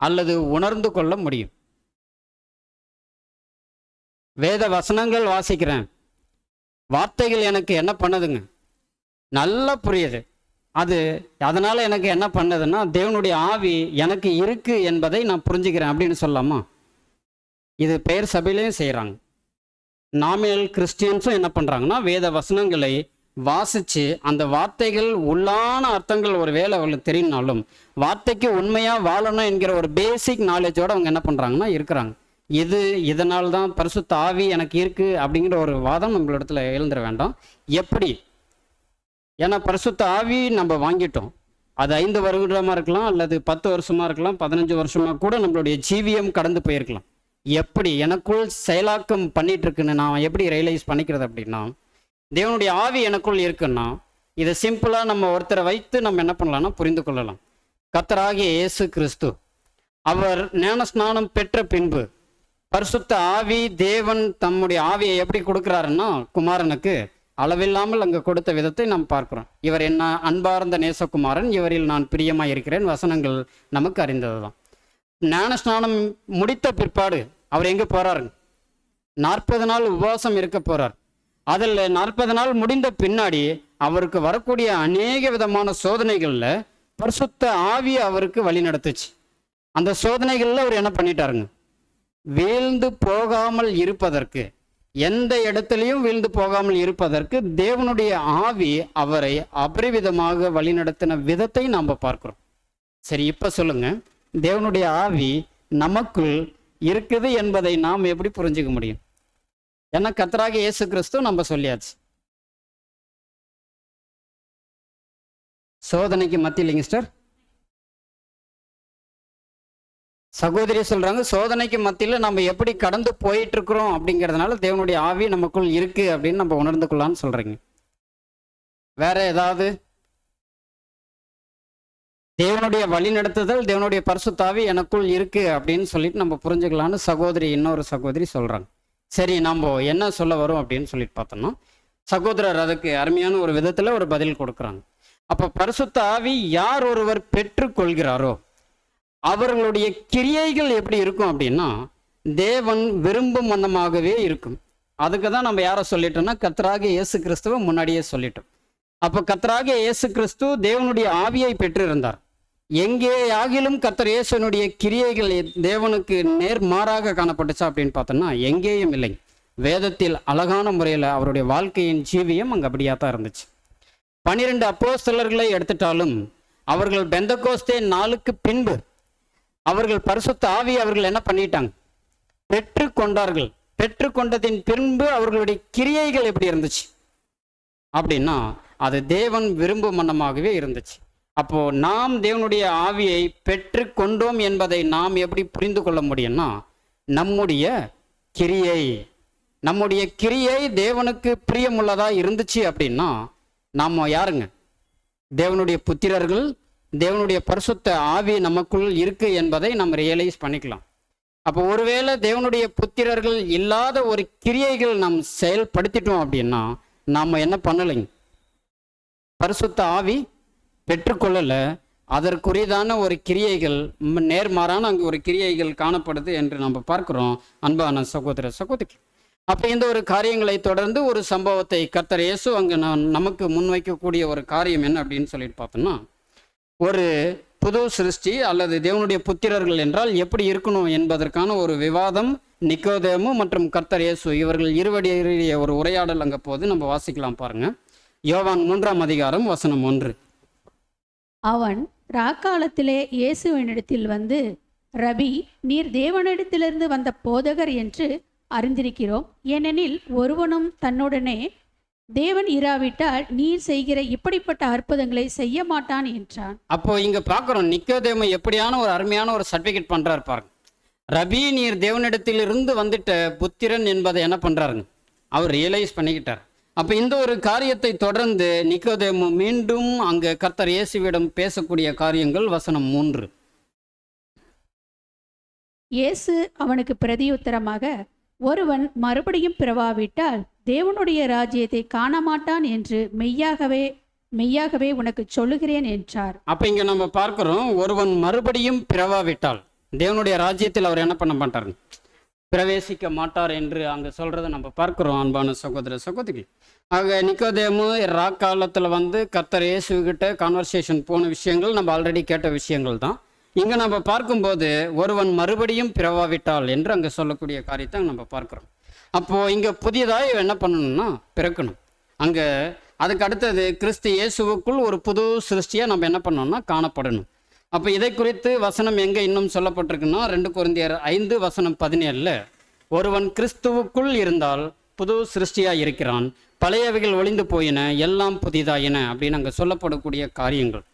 அல்லது உணர்ந்து கொள்ள முடியும்? வேத வசனங்கள் வாசிக்கிறேன், வார்த்தைகள் எனக்கு என்ன பண்ணுதுங்க? நல்லா புரியுது. அதனால எனக்கு என்ன பண்ணுதுன்னா தேவனுடைய ஆவி எனக்கு இருக்கு என்பதை நான் புரிஞ்சுக்கிறேன் அப்படின்னு சொல்லலாமா? இது பெயர் சபையிலையும் செய்கிறாங்க. நாமினல் கிறிஸ்டியன்ஸும் என்ன பண்ணுறாங்கன்னா வேத வசனங்களை வாசித்து அந்த வார்த்தைகள் உள்ளான அர்த்தங்கள் ஒரு வேளை அவங்களுக்கு தெரியினாலும் வார்த்தைக்கு உண்மையாக வாழணும் என்கிற ஒரு பேசிக் நாலேஜோடு அவங்க என்ன பண்ணுறாங்கன்னா இருக்கிறாங்க. இதனால் தான் பரிசுத்த ஆவி எனக்கு இருக்குது அப்படிங்கிற ஒரு வாதம் நம்மளிடத்துல எழுந்துட வேண்டாம். எப்படி? ஏன்னா பரிசுத்த ஆவி நம்ம வாங்கிட்டோம். அது 5 வருடமாக இருக்கலாம், அல்லது 10 வருஷமாக இருக்கலாம், 15 வருஷமாக கூட நம்மளுடைய ஜீவியம் கடந்து போயிருக்கலாம். எப்படி எனக்குள் செயலாக்கம் பண்ணிட்டு இருக்குன்னு நான் எப்படி ரியலைஸ் பண்ணிக்கிறது அப்படின்னா, தேவனுடைய ஆவி எனக்குள் இருக்குன்னா இதை சிம்பிளாக நம்ம ஒருத்தரை வைத்து நம்ம என்ன பண்ணலாம்னா புரிந்து கொள்ளலாம். கர்த்தராகிய இயேசு கிறிஸ்து அவர் ஞானஸ்நானம் பெற்ற பின்பு பரிசுத்த ஆவி தேவன் தம்முடைய ஆவியை எப்படி கொடுக்குறாருன்னா குமாரனுக்கு அளவில்லாமல் அங்கே கொடுத்த விதத்தை நாம் பார்க்குறோம். இவர் என்ன அன்பார்ந்த நேசகுமாரன், இவரில் நான் பிரியமாக இருக்கிறேன். வசனங்கள் நமக்கு அறிந்தது தான். ஞானஸ்நானம் முடித்த பிற்பாடு அவர் எங்கே போகிறாருங்க? 40 நாள் உபவாசம் இருக்க போகிறார். அதில் 40 நாள் முடிந்த பின்னாடி அவருக்கு வரக்கூடிய அநேக விதமான சோதனைகளில் பரிசுத்த ஆவி அவருக்கு வழி நடத்துச்சு. அந்த சோதனைகளில் அவர் என்ன பண்ணிட்டாருங்க? வீழ்ந்து போகாமல் இருப்பதற்கு, எந்த இடத்துலையும் வீழ்ந்து போகாமல் இருப்பதற்கு தேவனுடைய ஆவி அவரை அபரிவிதமாக வழிநடத்தின விதத்தை நாம் பார்க்கிறோம். சரி, இப்போ சொல்லுங்க, தேவனுடைய ஆவி நமக்குள் இருக்குது என்பதை நாம் எப்படி புரிஞ்சுக்க முடியும்? ஏன்னா கர்த்தராகிய இயேசு கிறிஸ்து நம்ம சொல்லியாச்சு. சோதனைக்கு மத்தியில்லைங்க சிஸ்டர், சகோதரி சொல்றாங்க, சோதனைக்கு மத்தியில் நம்ம எப்படி கடந்து போயிட்டு இருக்கிறோம் அப்படிங்கிறதுனால தேவனுடைய ஆவி நமக்குள் இருக்கு அப்படின்னு நம்ம உணர்ந்து கொள்ளலாம்னு சொல்றீங்க. வேற ஏதாவது? தேவனுடைய வழி நடத்துதல், தேவனுடைய பரிசுத்த ஆவி எனக்குள் இருக்கு அப்படின்னு சொல்லிட்டு நம்ம புரிஞ்சுக்கலான்னு இன்னொரு சகோதரி சொல்றாங்க. சரி, நம்ம என்ன சொல்ல வரோம் அப்படின்னு சொல்லிட்டு பார்த்தோம்னா, சகோதரர் அதுக்கு அருமையான ஒரு விதத்துல ஒரு பதில் கொடுக்குறாங்க. அப்ப பரிசுத்த ஆவி யார் ஒருவர் பெற்று கொள்கிறாரோ அவர்களுடைய கிரியைகள் எப்படி இருக்கும் அப்படின்னா தேவன் விரும்பும் வண்ணமாகவே இருக்கும். அதுக்கு தான் நம்ம யாரை சொல்லிட்டோம்னா கர்த்தராகிய இயேசு கிறிஸ்துவை முன்னாடியே சொல்லிட்டோம். அப்போ கர்த்தராகிய இயேசு கிறிஸ்து தேவனுடைய ஆவியை பெற்றிருந்தார். எங்கே ஆகிலும் கர்த்தர் இயேசுனுடைய கிரியைகள் தேவனுக்கு நேர்மாறாக காணப்பட்டுச்சா அப்படின்னு பார்த்தோம்னா எங்கேயும் இல்லை. வேதத்தில் அழகான முறையில் அவருடைய வாழ்க்கையின் ஜீவியம் அங்கே அப்படியாக தான் இருந்துச்சு. 12 அப்போஸ்தலர்களை எடுத்துட்டாலும் அவர்கள் பெந்தகோஸ்தே நாளுக்கு பின்பு அவர்கள் பரிசுத்த ஆவி அவர்கள் என்ன பண்ணிட்டாங்க? பெற்று கொண்டார்கள். பெற்று கொண்டதின் பின்பு அவர்களுடைய கிரியைகள் எப்படி இருந்துச்சு அப்படின்னா அது தேவன் விரும்பும் வண்ணமாகவே இருந்துச்சு. அப்போ நாம் தேவனுடைய ஆவியை பெற்று கொண்டோம் என்பதை நாம் எப்படி புரிந்து கொள்ள முடியும்னா நம்முடைய கிரியை தேவனுக்கு பிரியமுள்ளதா இருந்துச்சு அப்படின்னா நாம் யாருங்க? தேவனுடைய புத்திரர்கள். தேவனுடைய பரிசுத்த ஆவி நமக்குள் இருக்கு என்பதை நம்ம ரியலைஸ் பண்ணிக்கலாம். அப்போ ஒருவேளை தேவனுடைய புத்திரர்கள் இல்லாத ஒரு கிரியைகள் நாம் செயல்படுத்திட்டோம் அப்படின்னா நாம் என்ன பண்ணலைங்க? பரிசுத்த ஆவி பெற்றுக்கொள்ளலை. அதற்குரியதான ஒரு கிரியைகள், நேர்மாறான அங்கே ஒரு கிரியைகள் காணப்படுது என்று நம்ம பார்க்கிறோம் அன்பான சகோதர சகோதரி. அப்போ இந்த ஒரு காரியங்களை தொடர்ந்து ஒரு சம்பவத்தை கர்த்தர் இயேசு அங்கே நமக்கு முன்வைக்கக்கூடிய ஒரு காரியம் என்ன அப்படின்னு சொல்லிட்டு பார்த்தோம்னா, ஒரு புது சிருஷ்டி அல்லது தேவனுடைய புத்திரர்கள் என்றால் எப்படி இருக்கணும் என்பதற்கான ஒரு விவாதம் நிக்கோதேமு மற்றும் கர்த்தர் இயேசு இவர்கள் இருவருடைய ஒரு உரையாடல் அங்கே போது நம்ம வாசிக்கலாம் பாருங்க. யோவான் 3ஆம் அதிகாரம் வசனம் 1. அவன் ராக்காலத்திலே இயேசுவினிடத்தில் வந்து, ரபி, நீர் தேவனிடத்திலிருந்து வந்த போதகர் என்று அறிந்திருக்கிறோம். ஏனெனில் ஒருவனும் தன்னுடனே தேவன் இராவிட்டால் நீர் செய்கிற இப்படிப்பட்ட அற்புதங்களை செய்ய மாட்டான் என்றான். அப்போ இங்க பார்க்குறோம் நிக்கோதேமு எப்படியான ஒரு அருமையான ஒரு சர்டிஃபிகேட் பண்றாரு பாருங்க. ரபி, நீர் தேவனிடத்திலிருந்து வந்துட்ட புத்திரன் என்பதை என்ன பண்றாருங்க, அவர் ரியலைஸ் பண்ணிக்கிட்டார். அப்போ இந்த ஒரு காரியத்தை தொடர்ந்து நிக்கோதேமு மீண்டும் அங்கே கர்த்தர் இயேசுவிடம் பேசக்கூடிய காரியங்கள் வசனம் 3. இயேசு அவனுக்கு பிரதியுத்தரமாக, ஒருவன் மறுபடியும் பிறவாவிட்டால் தேவனுடைய ராஜ்யத்தை காண மாட்டான் என்று மெய்யாகவே உனக்கு சொல்லுகிறேன் என்றார். அப்போ இங்கே நம்ம பார்க்குறோம், ஒருவன் மறுபடியும் பிறவாவிட்டால் தேவனுடைய ராஜ்யத்தில் அவர் என்ன பண்ண மாட்டார், பிரவேசிக்க மாட்டார் என்று அங்கே சொல்கிறத நம்ம பார்க்குறோம். அன்பான சகோதர சகோதரி, ஆக நிக்கோதேமு ராக்காலத்தில் வந்து கர்த்தர் இயேசுகிட்ட கான்வர்சேஷன் போன விஷயங்கள் நம்ம ஆல்ரெடி கேட்ட விஷயங்கள் தான். இங்கே நம்ம பார்க்கும்போது ஒருவன் மறுபடியும் பிறவாவிட்டால் என்று அங்கே சொல்லக்கூடிய காரியத்தை நம்ம பார்க்குறோம். அப்போது இங்கே புதியதாக என்ன பண்ணணும்னா பிறக்கணும். அங்கே அதுக்கு அடுத்தது கிறிஸ்து இயேசுவுக்குள் ஒரு புது சிருஷ்டியாக நம்ம என்ன பண்ணோம்னா காணப்படணும். அப்போ இதை குறித்து வசனம் எங்கே இன்னும் சொல்லப்பட்டிருக்குன்னா 2 கொரிந்தியர் 5 வசனம் 17, ஒருவன் கிறிஸ்துவுக்குள் இருந்தால் புது சிருஷ்டியாக இருக்கிறான், பழையவைகள் ஒளிந்து போயின, எல்லாம் புதிதாயின அப்படின்னு அங்கே சொல்லப்படக்கூடிய காரியங்கள்.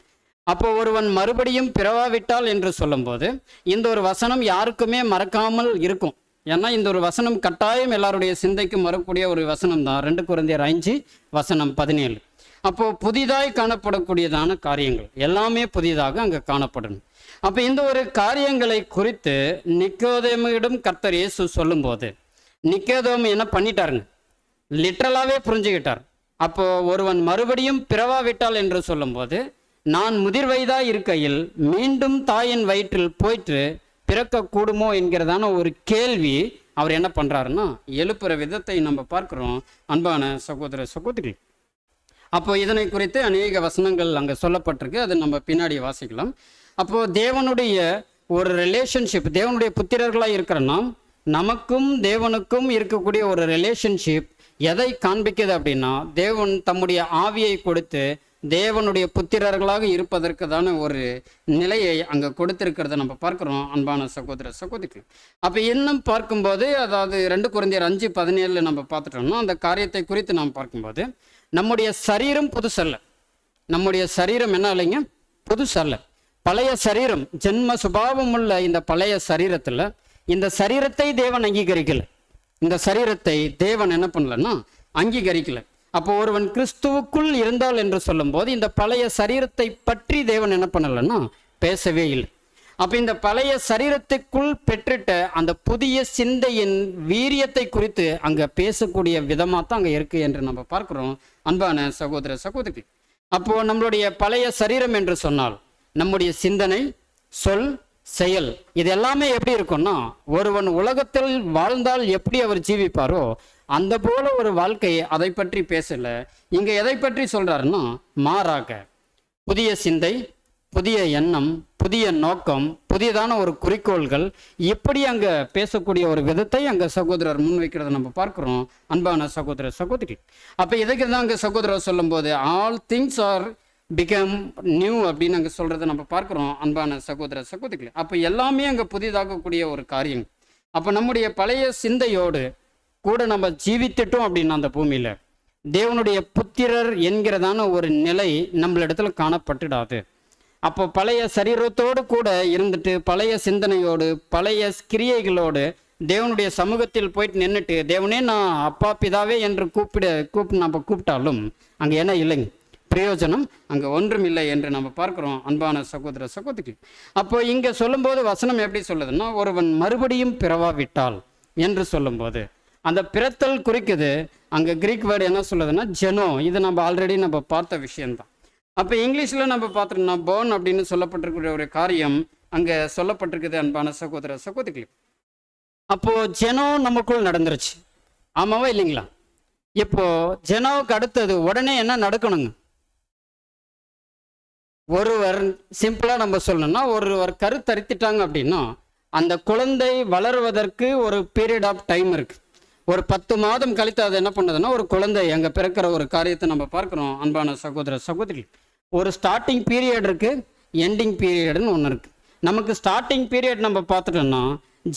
அப்போ ஒருவன் மறுபடியும் பிறவாவிட்டால் என்று சொல்லும்போது இந்த ஒரு வசனம் யாருக்குமே மறக்காமல் இருக்கும். ஏன்னா இந்த ஒரு வசனம் கட்டாயம் எல்லாருடைய சிந்தைக்கும் வரக்கூடிய ஒரு வசனம் தான் 2 கொரிந்தியர் 5 வசனம் 17. அப்போ புதிதாய் காணப்படக்கூடியதான காரியங்கள் எல்லாமே புதிதாக அங்கே காணப்படணும். அப்போ இந்த ஒரு காரியங்களை குறித்து நிக்கோதேமுவிடம் கர்த்தர் இயேசு சொல்லும்போது நிக்கோதேமு என்ன பண்ணிட்டாருங்க, லிட்ரலாகவே புரிஞ்சுக்கிட்டார். அப்போ ஒருவன் மறுபடியும் பிறவாவிட்டால் என்று சொல்லும்போது, நான் முதிர் வயதாக இருக்கையில் மீண்டும் தாயின் வயிற்றில் போயிட்டு பிறக்க கூடுமோ என்கிறதான ஒரு கேள்வி அவர் என்ன பண்ணுறாருன்னா எழுப்புற விதத்தை நம்ம பார்க்குறோம். அன்பான சகோதர சகோதரி, அப்போ இதனை குறித்து அநேக வசனங்கள் அங்கே சொல்லப்பட்டிருக்கு, அது நம்ம பின்னாடி வாசிக்கலாம். அப்போது தேவனுடைய ஒரு ரிலேஷன்ஷிப், தேவனுடைய புத்திரர்களாக இருக்கிற நமக்கும் தேவனுக்கும் இருக்கக்கூடிய ஒரு ரிலேஷன்ஷிப் எதை காண்பிக்குது அப்படின்னா, தேவன் தம்முடைய ஆவியை கொடுத்து தேவனுடைய புத்திரர்களாக இருப்பதற்கு தானே ஒரு நிலையை அங்கே கொடுத்திருக்கிறத நம்ம பார்க்குறோம். அன்பான சகோதர சகோதரி, அப்போ இன்னும் பார்க்கும்போது, அதாவது 2 கொரிந்தியர் 5:17 நம்ம பார்த்துட்டோம்னா அந்த காரியத்தை குறித்து நாம் பார்க்கும்போது நம்முடைய சரீரம் புதுசல்ல. நம்முடைய சரீரம் என்ன இல்லைங்க, புதுசல்ல. பழைய சரீரம், ஜென்ம சுபாவம் உள்ள இந்த பழைய சரீரத்தில் இந்த சரீரத்தை தேவன் அங்கீகரிக்கல. இந்த சரீரத்தை தேவன் என்ன பண்ணலன்னா அங்கீகரிக்கல. அப்போ ஒருவன் கிறிஸ்துவுக்குள் இருந்தால் என்று சொல்லும்போது இந்த பழைய சரீரத்தை பற்றி தேவன் என்ன பண்ணலைன்னா பேசவே இல்லை. அப்போ இந்த பழைய சரீரத்துக்குள் பெற்றுட்ட அந்த புதிய சிந்தையின் வீரியத்தை குறித்து அங்கே பேசக்கூடிய விதமாக தான் அங்கே இருக்கு என்று நம்ம பார்க்குறோம். அன்பான சகோதர சகோதரி, அப்போ நம்மளுடைய பழைய சரீரம் என்று சொன்னால் நம்முடைய சிந்தனை, சொல், செயல் இது எல்லாமே எப்படி இருக்கும்னா, ஒருவன் உலகத்தில் வாழ்ந்தால் எப்படி அவர் ஜீவிப்பாரோ அந்த போல ஒரு வாழ்க்கை, அதை பற்றி பேசல. இங்க எதை பற்றி சொல்றாருன்னா, மாறாக புதிய சிந்தை, புதிய எண்ணம், புதிய நோக்கம், புதியதான ஒரு குறிக்கோள்கள், இப்படி அங்க பேசக்கூடிய ஒரு விதத்தை அங்க சகோதரர் முன்வைக்கிறத நம்ம பார்க்கிறோம். அன்பான சகோதர சகோதரி, அப்ப இதுக்கு தான் அங்க சகோதரர் சொல்லும் போது all things are become new அப்படின்னு அங்கே சொல்கிறத நம்ம பார்க்குறோம். அன்பான சகோதர சகோதரிகளே, அப்போ எல்லாமே அங்கே புதிதாகக்கூடிய ஒரு காரியம். அப்போ நம்முடைய பழைய சிந்தையோடு கூட நம்ம ஜீவித்துட்டோம் அப்படின்னா அந்த பூமியில் தேவனுடைய புத்திரர் என்கிறதான ஒரு நிலை நம்மளிடத்துல காணப்பட்டுடாது. அப்போ பழைய சரீரத்தோடு கூட இருந்துட்டு பழைய சிந்தனையோடு பழைய கிரியைகளோடு தேவனுடைய சமூகத்தில் போயிட்டு நின்றுட்டு தேவனே நான் அப்பா பிதாவே என்று நம்ம கூப்பிட்டாலும் அங்கே என்ன இல்லைங்க, பிரயோஜனம் அங்கே ஒன்றும் இல்லை என்று நம்ம பார்க்குறோம். அன்பான சகோதர சகோதரி, அப்போ இங்கே சொல்லும்போது வசனம் எப்படி சொல்லுதுன்னா, ஒருவன் மறுபடியும் பிறவாவிட்டால் என்று சொல்லும்போது அந்த பிறத்தல் குறிக்குது. அங்கே கிரீக் வேர்டு என்ன சொல்லுதுன்னா ஜெனோ. இது நம்ம ஆல்ரெடி நம்ம பார்த்த விஷயம்தான். அப்போ இங்கிலீஷில் நம்ம பார்த்தோம்னா போர்ன் அப்படின்னு சொல்லப்பட்டிருக்கிற ஒரு காரியம் அங்கே சொல்லப்பட்டிருக்குது. அன்பான சகோதர சகோதரி, அப்போது ஜெனோ நமக்குள் நடந்துருச்சு, ஆமாவா இல்லைங்களா? இப்போ ஜெனோவுக்கு அடுத்தது உடனே என்ன நடக்கணுங்க? ஒருவர் சிம்பிளாக நம்ம சொல்லணும்னா, ஒருவர் கருத்தரித்துட்டாங்க அப்படின்னா அந்த குழந்தை வளருவதற்கு ஒரு பீரியட் ஆஃப் டைம் இருக்கு. ஒரு 10 மாதம் கழித்து அது என்ன பண்ணுதுன்னா ஒரு குழந்தை அங்கே பிறக்கிற ஒரு காரியத்தை நம்ம பார்க்குறோம். அன்பான சகோதர சகோதரி, ஒரு ஸ்டார்டிங் பீரியட் இருக்கு, எண்டிங் பீரியட்னு ஒன்று இருக்கு. நமக்கு ஸ்டார்டிங் பீரியட் நம்ம பார்த்துட்டோம்னா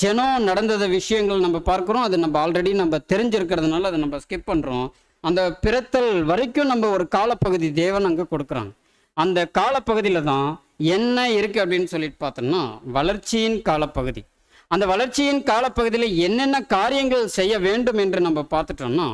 ஜனம் நடந்தத விஷயங்கள் நம்ம பார்க்குறோம். அது நம்ம ஆல்ரெடி நம்ம தெரிஞ்சிருக்கிறதுனால அதை நம்ம ஸ்கிப் பண்ணுறோம். அந்த பிறத்தல் வரைக்கும் நம்ம ஒரு காலப்பகுதி தேவன் அங்கே கொடுக்குறாங்க. அந்த காலப்பகுதியில் தான் என்ன இருக்குது அப்படின்னு சொல்லிட்டு பார்த்தோம்னா வளர்ச்சியின் காலப்பகுதி. அந்த வளர்ச்சியின் காலப்பகுதியில் என்னென்ன காரியங்கள் செய்ய வேண்டும் என்று நம்ம பார்த்துட்டோம்னா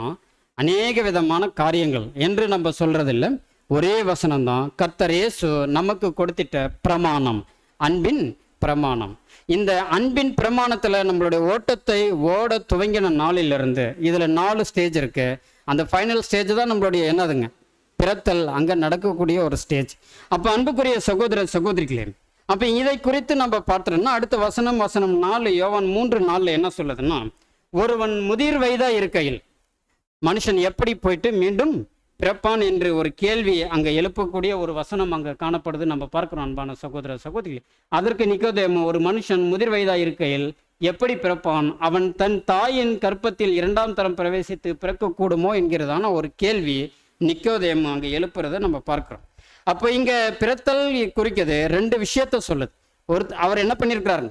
அநேக விதமான காரியங்கள் என்று நம்ம சொல்றதில்லை. ஒரே வசனம்தான், கர்த்தர் இயேசு நமக்கு கொடுத்திட்ட பிரமாணம், அன்பின் பிரமாணம். இந்த அன்பின் பிரமாணத்தில் நம்மளுடைய ஓட்டத்தை ஓட துவங்கின நாளிலிருந்து இதில் 4 ஸ்டேஜ் இருக்கு. அந்த ஃபைனல் ஸ்டேஜ் தான் நம்மளுடைய என்னதுங்க, பிறத்தல். அங்கே நடக்கக்கூடிய ஒரு ஸ்டேஜ். அப்போ அன்புக்குரிய சகோதர சகோதரிகளே, அப்போ இதை குறித்து நம்ம பார்த்தோம்னா அடுத்த வசனம் 4 யோவான் 3:4 என்ன சொல்லுதுன்னா, ஒருவன் முதிர் வயதா இருக்கையில் மனுஷன் எப்படி போயிட்டு மீண்டும் பிறப்பான் என்று ஒரு கேள்வி அங்கே எழுப்பக்கூடிய ஒரு வசனம் அங்கே காணப்படுது, நம்ம பார்க்கிறோம். அன்பான சகோதர சகோதரி, அதற்கு நிக்கோதேமு, ஒரு மனுஷன் முதிர் வயதா இருக்கையில் எப்படி பிறப்பான், அவன் தன் தாயின் கற்பத்தில் 2ஆம் தரம் பிரவேசித்து பிறக்கக்கூடுமோ என்கிறதான ஒரு கேள்வி நிக்கோதேமு அங்கே எழுப்புறதை நம்ம பார்க்கிறோம். அப்போ இங்கே பிறத்தல் குறிக்கிறது 2 விஷயத்த சொல்லுது. அவர் என்ன பண்ணியிருக்கிறாரு,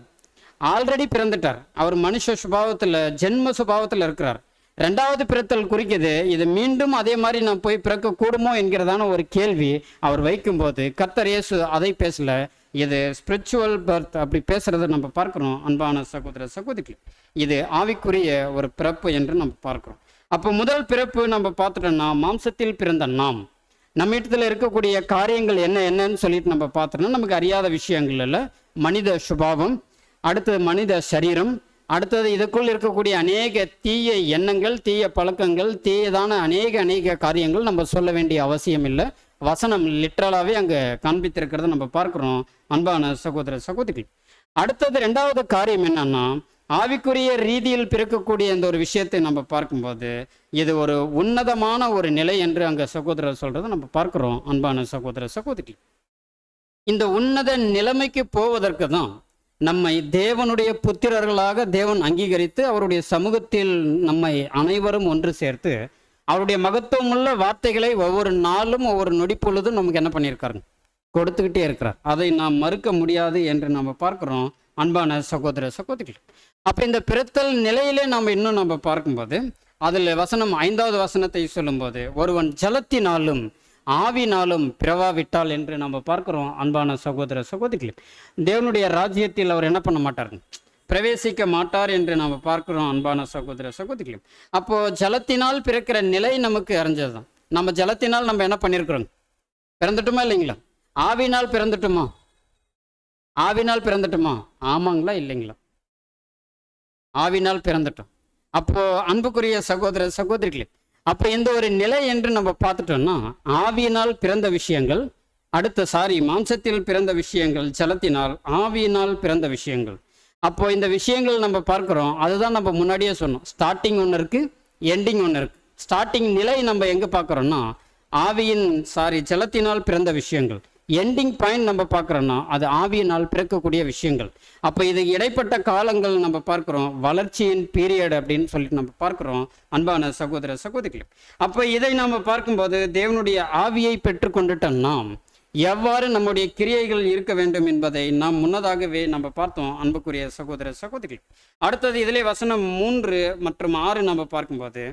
ஆல்ரெடி பிறந்துட்டார், அவர் மனுஷ சுபாவத்தில் ஜென்ம சுபாவத்தில் இருக்கிறார். 2வது பிறத்தல் குறிக்கிறது இது மீண்டும் அதே மாதிரி நான் போய் பிறக்க கூடுமோ என்கிறதான ஒரு கேள்வி அவர் வைக்கும்போது கர்த்தர் இயேசு அதை பேசல, இது ஸ்பிரிச்சுவல் பர்த் அப்படி பேசுறதை நம்ம பார்க்கிறோம். அன்பான சகோதர சகோதரி, இது ஆவிக்குரிய ஒரு பிறப்பு என்று நம்ம பார்க்கிறோம். அப்போ முதல் பிறப்பு நம்ம பார்த்துட்டோம்னா மாம்சத்தில் பிறந்த நாம், நம்ம இடத்துல இருக்கக்கூடிய காரியங்கள் என்னன்னு சொல்லிட்டு நம்ம பார்த்தோம்னா நமக்கு அறியாத விஷயங்கள் இல்லை. மனித சுபாவம், அடுத்தது மனித சரீரம், அடுத்தது இதுக்குள் இருக்கக்கூடிய அநேக தீய எண்ணங்கள், தீய பழக்கங்கள், தீயதான அநேக காரியங்கள் நம்ம சொல்ல வேண்டிய அவசியம் இல்லை. வசனம் லிட்ரலாகவே அங்கே காண்பித்திருக்கிறத நம்ம பார்க்குறோம். அன்பான சகோதர சகோதரி, அடுத்தது 2வது காரியம் என்னன்னா, ஆவிக்குரிய ரீதியில் பிறக்கக்கூடிய இந்த ஒரு விஷயத்தை நம்ம பார்க்கும்போது இது ஒரு உன்னதமான ஒரு நிலை என்று அங்கே சகோதரர் சொல்றதை நம்ம பார்க்கிறோம். அன்பான சகோதர சகோதரி, இந்த உன்னத நிலைமைக்கு போவதற்கு தான் நம்மை தேவனுடைய புத்திரர்களாக தேவன் அங்கீகரித்து அவருடைய சமூகத்தில் நம்மை அனைவரும் ஒன்று சேர்த்து அவருடைய மகத்துவமுள்ள வார்த்தைகளை ஒவ்வொரு நாளும் ஒவ்வொரு நொடி பொழுதும் நமக்கு என்ன பண்ணியிருக்காருங்க, கொடுத்துக்கிட்டே இருக்கிறார். அதை நாம் மறுக்க முடியாது என்று நம்ம பார்க்கிறோம். அன்பான சகோதர சகோதரிகள், அப்போ இந்த பிறத்தல் நிலையிலே நம்ம பார்க்கும்போது அதில் வசனம் 5வது வசனத்தை சொல்லும்போது ஒருவன் ஜலத்தினாலும் ஆவினாலும் பிறவாவிட்டால் என்று நம்ம பார்க்கிறோம். அன்பான சகோதர சகோதரிகள், தேவனுடைய ராஜ்யத்தில் அவர் என்ன பண்ண மாட்டார், பிரவேசிக்க மாட்டார் என்று நம்ம பார்க்கிறோம். அன்பான சகோதர சகோதரிகள், அப்போ ஜலத்தினால் பிறக்கிற நிலை நமக்கு அறிஞ்சது தான். நம்ம ஜலத்தினால் நம்ம என்ன பண்ணியிருக்கிறோம், பிறந்துட்டுமா இல்லைங்களா? ஆவினால் பிறந்துட்டுமா? ஆவினால் பிறந்துட்டுமா? ஆமாங்களா இல்லைங்களா? ஆவினால் பிறந்துட்டோம். அப்போ அன்புக்குரிய சகோதர சகோதரிகளே, அப்போ இந்த ஒரு நிலை என்று நம்ம பார்த்துட்டோம்னா ஆவியினால் பிறந்த விஷயங்கள், மாம்சத்தில் பிறந்த விஷயங்கள், ஜலத்தினால், ஆவியினால் பிறந்த விஷயங்கள். அப்போ இந்த விஷயங்கள் நம்ம பார்க்குறோம். அதுதான் நம்ம முன்னாடியே சொன்னோம், ஸ்டார்டிங் ஒன்று இருக்கு, எண்டிங் ஒன்று இருக்கு. ஸ்டார்டிங் நிலை நம்ம எங்கே பார்க்குறோம்னா ஜலத்தினால் பிறந்த விஷயங்கள். எண்டிங் பாயிண்ட் நம்ம பார்க்குறோம்னா அது ஆவியினால் பிறக்கக்கூடிய விஷயங்கள். அப்போ இது இடைப்பட்ட காலங்கள் நம்ம பார்க்குறோம், வளர்ச்சியின் பீரியட் அப்படின்னு சொல்லிட்டு நம்ம பார்க்குறோம். அன்பான சகோதர சகோதரிகள், அப்போ இதை நம்ம பார்க்கும்போது தேவனுடைய ஆவியை பெற்றுக்கொண்டுட்ட நாம் எவ்வாறு நம்முடைய கிரியைகள் இருக்க வேண்டும் என்பதை நாம் முன்னதாகவே நம்ம பார்த்தோம். அன்புக்குரிய சகோதர சகோதரிகள், அடுத்தது இதிலே வசனம் 3 மற்றும் 6 நம்ம பார்க்கும்போது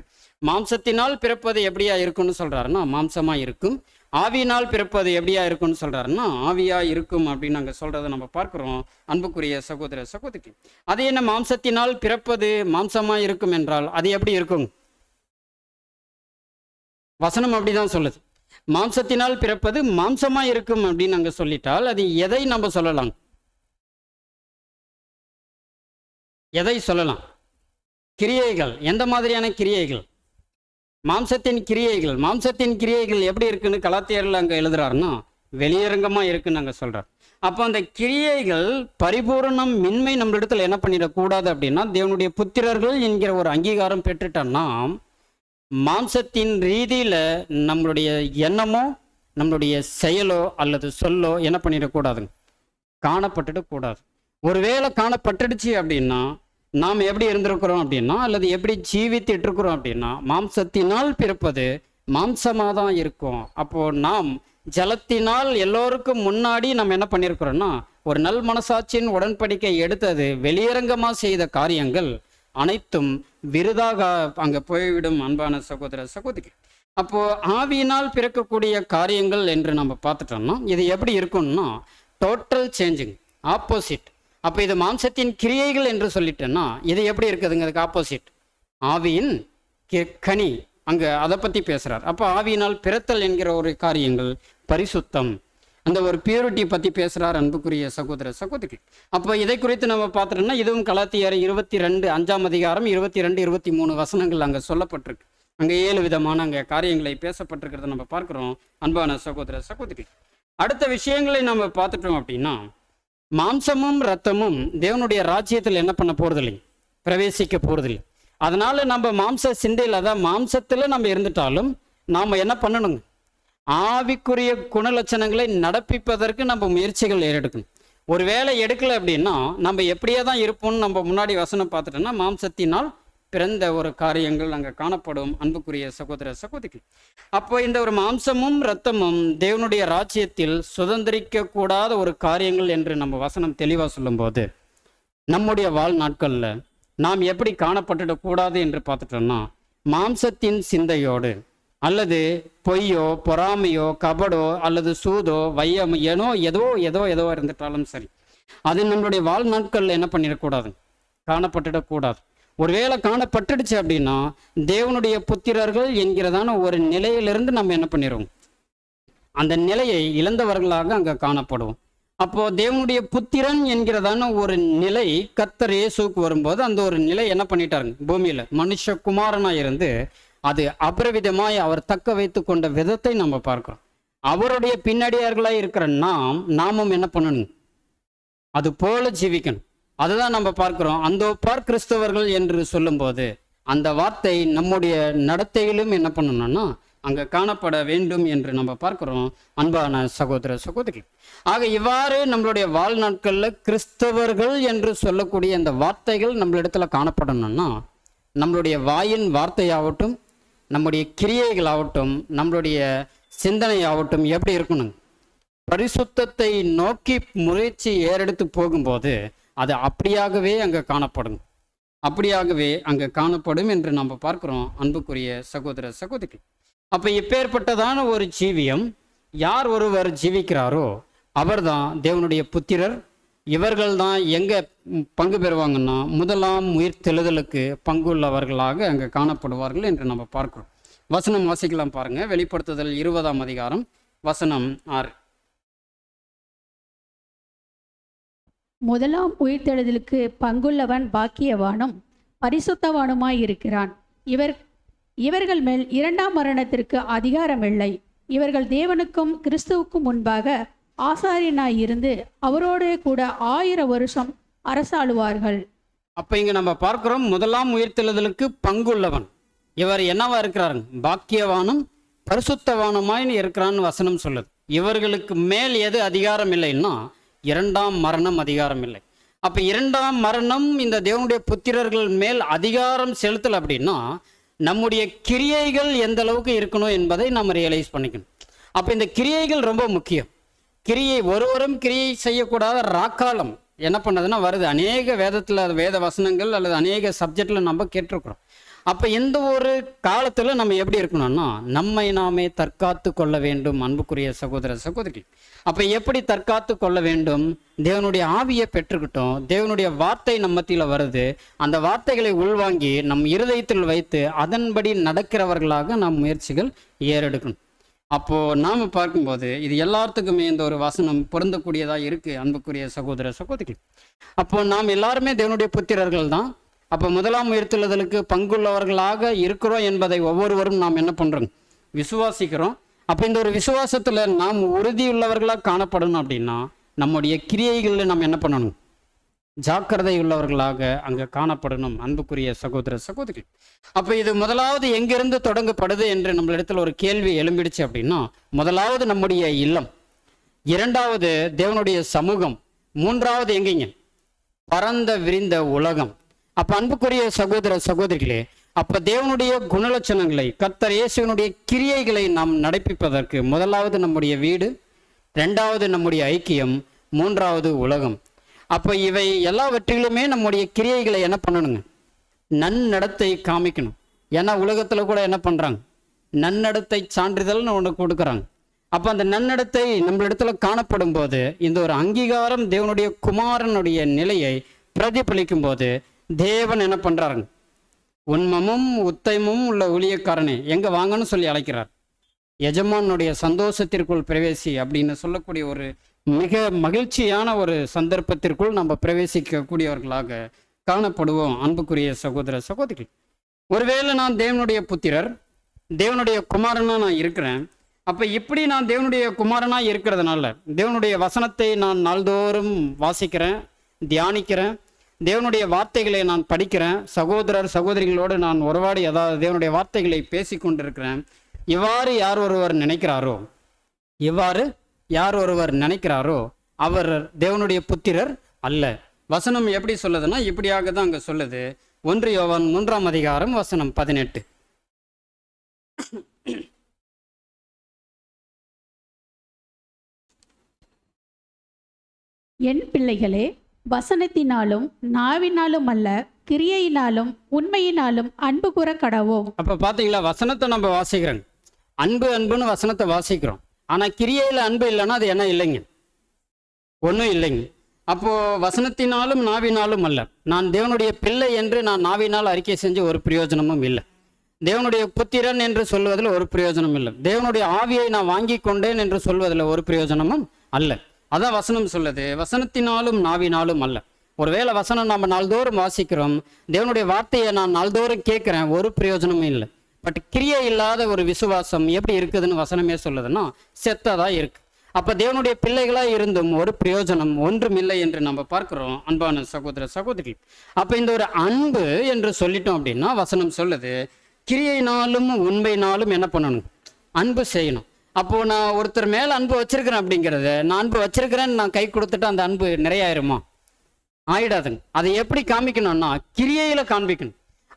மாம்சத்தினால் பிறப்பது எப்படியா இருக்குன்னு சொல்றாருன்னா மாம்சமா இருக்கும், ஆவியினால் பிறப்பது எப்படியா இருக்குன்னு சொல்றாருன்னா ஆவியா இருக்கும் அப்படின்னு நாங்கள் சொல்றதை நம்ம பார்க்கிறோம். அன்புக்குரிய சகோதர சகோதரிகள், அது என்ன மாம்சத்தினால் பிறப்பது மாம்சமா இருக்கும் என்றால் அது எப்படி இருக்கும்? வசனம் அப்படிதான் சொல்லுது, மாம்சத்தினால் பிறப்பது மாம்சமா இருக்கும் அப்படின்னு நாங்கள் சொல்லிட்டால் அது எதை நம்ம சொல்லலாம்? எதை சொல்லலாம்? கிரியைகள். எந்த மாதிரியான கிரியைகள்? மாம்சத்தின் கிரியைகள் எப்படி இருக்குன்னு கலாத்தியர்ல அங்க எழுதுறாருன்னா வெளியரங்கமா இருக்குன்னு அங்க சொல்றார். அப்போ அந்த கிரியைகள் பரிபூரணம் மின்மை நம்ம இடத்துல என்ன பண்ணிடக்கூடாது அப்படின்னா தேவனுடைய புத்திரர்கள் என்கிற ஒரு அங்கீகாரம் பெற்றுட்டோம்னா மாம்சத்தின் ரீதியில நம்மளுடைய எண்ணமோ நம்மளுடைய செயலோ அல்லது சொல்லோ என்ன பண்ணிடக்கூடாதுங்க, காணப்பட்டுடக்கூடாது. ஒருவேளை காணப்பட்டுடுச்சு அப்படின்னா நாம் எப்படி இருந்திருக்கிறோம் அப்படின்னா, அல்லது எப்படி ஜீவித்துட்டு இருக்கிறோம் அப்படின்னா, மாம்சத்தினால் பிறப்பது மாம்சமாக தான் இருக்கும். அப்போ நாம் ஜலத்தினால் எல்லோருக்கும் முன்னாடி நம்ம என்ன பண்ணியிருக்கிறோம்னா, ஒரு நல் மனசாட்சியின் உடன்படிக்கை எடுத்தது வெளியரங்கமாக செய்த காரியங்கள் அனைத்தும் விருதாக அங்கே போய்விடும். அன்பான சகோதர சகோதரி, அப்போ ஆவியினால் பிறக்கக்கூடிய காரியங்கள் என்று நம்ம பார்த்துட்டோம்னா இது எப்படி இருக்கும்னா டோட்டல் சேஞ்சிங், ஆப்போசிட். அப்போ இது மாம்சத்தின் கிரியைகள் என்று சொல்லிட்டேன்னா இது எப்படி இருக்குதுங்க? அதுக்கு ஆப்போசிட் ஆவியின் கனி, அங்கே அதை பற்றி பேசுகிறார். அப்போ ஆவியினால் பிறத்தல் என்கிற ஒரு காரியங்கள், பரிசுத்தம், அந்த ஒரு பியூரிட்டி பற்றி பேசுகிறார் அன்புக்குரிய சகோதர சகோதரி. அப்போ இதை குறித்து நம்ம பார்த்துட்டோம்னா இதுவும் கலாத்தியர் 22 5ஆம் அதிகாரம் 22 23 வசனங்கள் அங்கே சொல்லப்பட்டிருக்கு. அங்கே 7 விதமான அங்கே காரியங்களை பேசப்பட்டிருக்கிறத நம்ம பார்க்குறோம் அன்பான சகோதர சகோதரி. அடுத்த விஷயங்களை நம்ம பார்த்துட்டோம் அப்படின்னா, மாம்சமும் இரத்தமும் தேவனுடைய ராஜ்யத்தில் என்ன பண்ண போகிறதில்லை, பிரவேசிக்க போகிறதில்லை. அதனால நம்ம மாம்ச சிந்தையில், அதான் மாம்சத்தில் நம்ம இருந்துட்டாலும் நாம் என்ன பண்ணணுங்க, ஆவிக்குரிய குணலட்சணங்களை நடப்பிப்பதற்கு நம்ம முயற்சிகள் ஏறெடுக்கணும். ஒரு வேளை எடுக்கலை அப்படின்னா நம்ம எப்படியே தான் இருப்போம்னு நம்ம முன்னாடி வசனம் பார்த்துட்டோம்னா மாம்சத்தினால் பிறந்த ஒரு காரியங்கள் அங்கே காணப்படும் அன்புக்குரிய சகோதர சகோதரி. அப்போ இந்த ஒரு மாம்சமும் இரத்தமும் தேவனுடைய ராஜ்யத்தில் சுதந்திரிக்க கூடாத ஒரு காரியங்கள் என்று நம்ம வசனம் தெளிவாக சொல்லும்போது, நம்முடைய வாழ்நாட்களில் நாம் எப்படி காணப்பட்டுடக்கூடாது என்று பார்த்துட்டோம்னா, மாம்சத்தின் சிந்தையோடு அல்லது பொய்யோ பொறாமையோ கபடோ அல்லது சூதோ வையம் ஏதோ இருந்துட்டாலும் சரி, அது நம்மளுடைய வாழ்நாட்களில் என்ன பண்ணிடக்கூடாது, காணப்பட்டுடக்கூடாது. ஒருவேளை காணப்பட்டுடுச்சு அப்படின்னா தேவனுடைய புத்திரர்கள் என்கிறதான ஒரு நிலையிலிருந்து நம்ம என்ன பண்ணிடுவோம், அந்த நிலையை இழந்தவர்களாக அங்கே காணப்படுவோம். அப்போ தேவனுடைய புத்திரன் என்கிறதான ஒரு நிலை கர்த்தர் இயேசுவுக்கு வரும்போது அந்த ஒரு நிலை என்ன பண்ணிட்டாருங்க, பூமியில மனுஷகுமாரனா இருந்து அது அபரிவிதமாய் அவர் தக்க வைத்து கொண்ட விதத்தை நம்ம பார்க்கிறோம். அவருடைய பின்னடியார்களாய் இருக்கிற நாமும் என்ன பண்ணணும், அது போல ஜீவிக்கணும். அதுதான் நம்ம பார்க்கிறோம். அந்த பார் கிறிஸ்தவர்கள் என்று சொல்லும்போது அந்த வார்த்தை நம்முடைய நடத்தையிலும் என்ன பண்ணணும்னா அங்கே காணப்பட வேண்டும் என்று நம்ம பார்க்கிறோம் அன்பான சகோதர சகோதரி. ஆக இவ்வாறு நம்மளுடைய வாழ்நாட்களில் கிறிஸ்தவர்கள் என்று சொல்லக்கூடிய அந்த வார்த்தைகள் நம்மளிடத்துல காணப்படணும்னா நம்மளுடைய வாயின் வார்த்தையாகட்டும், நம்முடைய கிரியைகளாகட்டும், நம்மளுடைய சிந்தனையாகட்டும் எப்படி இருக்கணும், பரிசுத்தத்தை நோக்கி முயற்சி ஏறெடுத்து போகும்போது அது அப்படியாகவே அங்கே காணப்படும், அப்படியாகவே அங்கே காணப்படும் என்று நம்ம பார்க்கிறோம் அன்புக்குரிய சகோதர சகோதரி. அப்போ இப்பேற்பட்டதான ஒரு ஜீவியம் யார் ஒருவர் ஜீவிக்கிறாரோ அவர்தான் தேவனுடைய புத்திரர். இவர்கள் தான் எங்கே பங்கு பெறுவாங்கன்னா முதலாம் உயிர் தெழுதலுக்கு பங்குள்ளவர்களாக அங்கே காணப்படுவார்கள் என்று நம்ம பார்க்கிறோம். வசனம் வாசிக்கலாம் பாருங்க. வெளிப்படுத்துதல் 20ஆம் அதிகாரம் வசனம் 6. முதலாம் உயிர்த்தெழுதலுக்கு பங்குள்ளவன் பாக்கியவானும் பரிசுத்தவானுமாய் இருக்கிறான். இவர்கள் மேல் இரண்டாம் மரணத்திற்கு அதிகாரம் இல்லை. இவர்கள் தேவனுக்கும் கிறிஸ்துவுக்கும் முன்பாக ஆசாரியனாய் இருந்து அவரோடு கூட 1000 வருஷம் அரசாளுவார்கள். அப்ப இங்க நம்ம பார்க்கிறோம் முதலாம் உயிர்த்தெழுதலுக்கு பங்குள்ளவன் இவர் என்னவா இருக்கிறாரு, பாக்கியவானும் பரிசுத்தவானுமாய் இருக்கிறான்னு வசனம் சொல்லுது. இவர்களுக்கு மேல் எது அதிகாரம் இல்லைன்னா இரண்டாம் மரணம் அதிகாரம் இல்லை. அப்ப இரண்டாம் மரணம் இந்த தேவனுடைய புத்திரர்கள் மேல் அதிகாரம் செலுத்தல் அப்படின்னா நம்முடைய கிரியைகள் எந்த அளவுக்கு இருக்கணும் என்பதை நம்ம ரியலைஸ் பண்ணிக்கணும். அப்ப இந்த கிரியைகள் ரொம்ப முக்கியம். கிரியை ஒருவரும் கிரியை செய்யக்கூடாத ராக்காலம் என்ன பண்ணதுன்னா வருது. அநேக வேதத்தில் வேத வசனங்கள் அல்லது அநேக சப்ஜெக்டில் நம்ம கேட்டிருக்கிறோம். அப்போ எந்த ஒரு காலத்தில் நம்ம எப்படி இருக்கணும்னா நம்மை நாமே தற்காத்து கொள்ள வேண்டும் அன்புக்குரிய சகோதர சகோதரி. அப்போ எப்படி தற்காத்து கொள்ள வேண்டும், தேவனுடைய ஆவியை பெற்றுக்கிட்டோம், தேவனுடைய வார்த்தை நம்ம மத்தியில் வருது, அந்த வார்த்தைகளை உள்வாங்கி நம் இருதயத்தில் வைத்து அதன்படி நடக்கிறவர்களாக நாம் முயற்சிகள் ஏறெடுக்கணும். அப்போது நாம் பார்க்கும்போது இது எல்லாத்துக்குமே இந்த ஒரு வசனம் பொருந்தக்கூடியதாக இருக்குது அன்புக்குரிய சகோதர சகோதரி. அப்போது நாம் எல்லாருமே தேவனுடைய புத்திரர்கள் தான். அப்போ முதலாம் உயிர்த்தெழுதலுக்கு பங்குள்ளவர்களாக இருக்கிறோம் என்பதை ஒவ்வொருவரும் நாம் என்ன பண்ணுறோம், விசுவாசிக்கிறோம். அப்போ இந்த ஒரு விசுவாசத்தில் நாம் உறுதியுள்ளவர்களாக காணப்படணும் அப்படின்னா நம்முடைய கிரியைகளில் நாம் என்ன பண்ணணும், ஜாக்கிரதை உள்ளவர்களாக அங்கே காணப்படணும் அன்புக்குரிய சகோதர சகோதரி. அப்போ இது முதலாவது எங்கிருந்து தொடங்கப்படுது என்று நம்மளிடத்தில் ஒரு கேள்வி எழும்பிடுச்சு அப்படின்னா முதலாவது நம்முடைய இல்லம், இரண்டாவது தேவனுடைய சமூகம், மூன்றாவது எங்கேங்க பரந்த விரிந்த உலகம். அப்ப அன்புக்குரிய சகோதர சகோதரிகளே, அப்ப தேவனுடைய குணலட்சணங்களை, கர்த்தர் இயேசுவினுடைய கிரியைகளை நாம் நடப்பிப்பதற்கு முதலாவது நம்முடைய வீடு, ரெண்டாவது நம்முடைய ஐக்கியம், மூன்றாவது உலகம். அப்ப இவை எல்லாவற்றிலுமே நம்முடைய கிரியைகளை என்ன பண்ணணுங்க? நன்னடத்தை காமிக்கணும். ஏன்னா உலகத்துல கூட என்ன பண்றாங்க? நன்னடத்தை சான்றிதழ்னு ஒன்று கொடுக்குறாங்க. அப்ப அந்த நன்னடத்தை நம்மளிடத்துல காணப்படும் போது, இந்த ஒரு அங்கீகாரம் தேவனுடைய குமாரனுடைய நிலையை பிரதிபலிக்கும் போது தேவன் என்ன பண்றாருங்க? உண்மமும் உத்தமமும் உள்ள ஊழியக்காரனே எங்க வாங்கன்னு சொல்லி அழைக்கிறார். எஜமானுடைய சந்தோஷத்திற்குள் பிரவேசி அப்படின்னு சொல்லக்கூடிய ஒரு மிக மகிழ்ச்சியான ஒரு சந்தர்ப்பத்திற்குள் நம்ம பிரவேசிக்கக்கூடியவர்களாக காணப்படுவோம். அன்புக்குரிய சகோதர சகோதரிகள், ஒருவேளை நான் தேவனுடைய புத்திரர், தேவனுடைய குமாரனா நான் இருக்கிறேன். அப்ப இப்படி நான் தேவனுடைய குமாரனா இருக்கிறதுனால தேவனுடைய வசனத்தை நான் நாள்தோறும் வாசிக்கிறேன், தியானிக்கிறேன், தேவனுடைய வார்த்தைகளை நான் படிக்கிறேன், சகோதரர் சகோதரிகளோடு நான் உறவாடி அதாவது தேவனுடைய வார்த்தைகளை பேசி கொண்டிருக்கிறேன். இவ்வாறு யார் ஒருவர் நினைக்கிறாரோ அவர் தேவனுடைய புத்திரர் அல்ல. வசனம் எப்படி சொல்லுதுன்னா இப்படியாக தான் அங்க சொல்லுது. 1 யோவான் 3ஆம் அதிகாரம் வசனம் 18. என் பிள்ளைகளே, வசனத்தினாலும் நாவினாலும் அல்ல, கிரியையினாலும் உண்மையினாலும் அன்பு கூற கடவோம். அப்ப பாத்தீங்களா, வசனத்தை நம்ம வாசிக்கிறோம், அன்புன்னு வசனத்தை வாசிக்கிறோம். ஆனா கிரியையில அன்பு இல்லைன்னா அது என்ன இல்லைங்க? ஒன்றும் இல்லைங்க. அப்போ வசனத்தினாலும் நாவினாலும் அல்ல, நான் தேவனுடைய பிள்ளை என்று நான் நாவினால் அறிக்கை செஞ்சு ஒரு பிரயோஜனமும் இல்லை. தேவனுடைய புத்திரன் என்று சொல்வதில் ஒரு பிரயோஜனம் இல்லை. தேவனுடைய ஆவியை நான் வாங்கி கொண்டேன் என்று சொல்வதில் ஒரு பிரயோஜனமும் அல்ல. அதான் வசனம் சொல்லுது, வசனத்தினாலும் நாவினாலும் அல்ல. ஒருவேளை வசனம் நம்ம நாள்தோறும் வாசிக்கிறோம், தேவனுடைய வார்த்தையை நான் நாள்தோறும் கேட்குறேன், ஒரு பிரயோஜனமும் இல்லை. பட் கிரியை இல்லாத ஒரு விசுவாசம் எப்படி இருக்குதுன்னு வசனமே சொல்லுதுன்னா செத்ததா இருக்கு. அப்ப தேவனுடைய பிள்ளைகளா இருந்தும் ஒரு பிரயோஜனம் ஒன்றும் இல்லை என்று நம்ம பார்க்கிறோம். அன்பான சகோதர சகோதரி, அப்ப இந்த ஒரு அன்பு என்று சொல்லிட்டோம் அப்படின்னா வசனம் சொல்லுது கிரியைனாலும் உண்மையினாலும் என்ன பண்ணணும்? அன்பு செய்யணும். அப்போ நான் ஒருத்தர் மேல அன்பு வச்சிருக்கிறேன் அப்படிங்கிறத, நான் அன்பு வச்சிருக்கிறேன்னு நான் கை கொடுத்துட்டு அந்த அன்பு நிறையாயிருமா? ஆயிடாதுங்க. அதை எப்படி காமிக்கணும்னா கிரியையில காண்பிக்கணும்.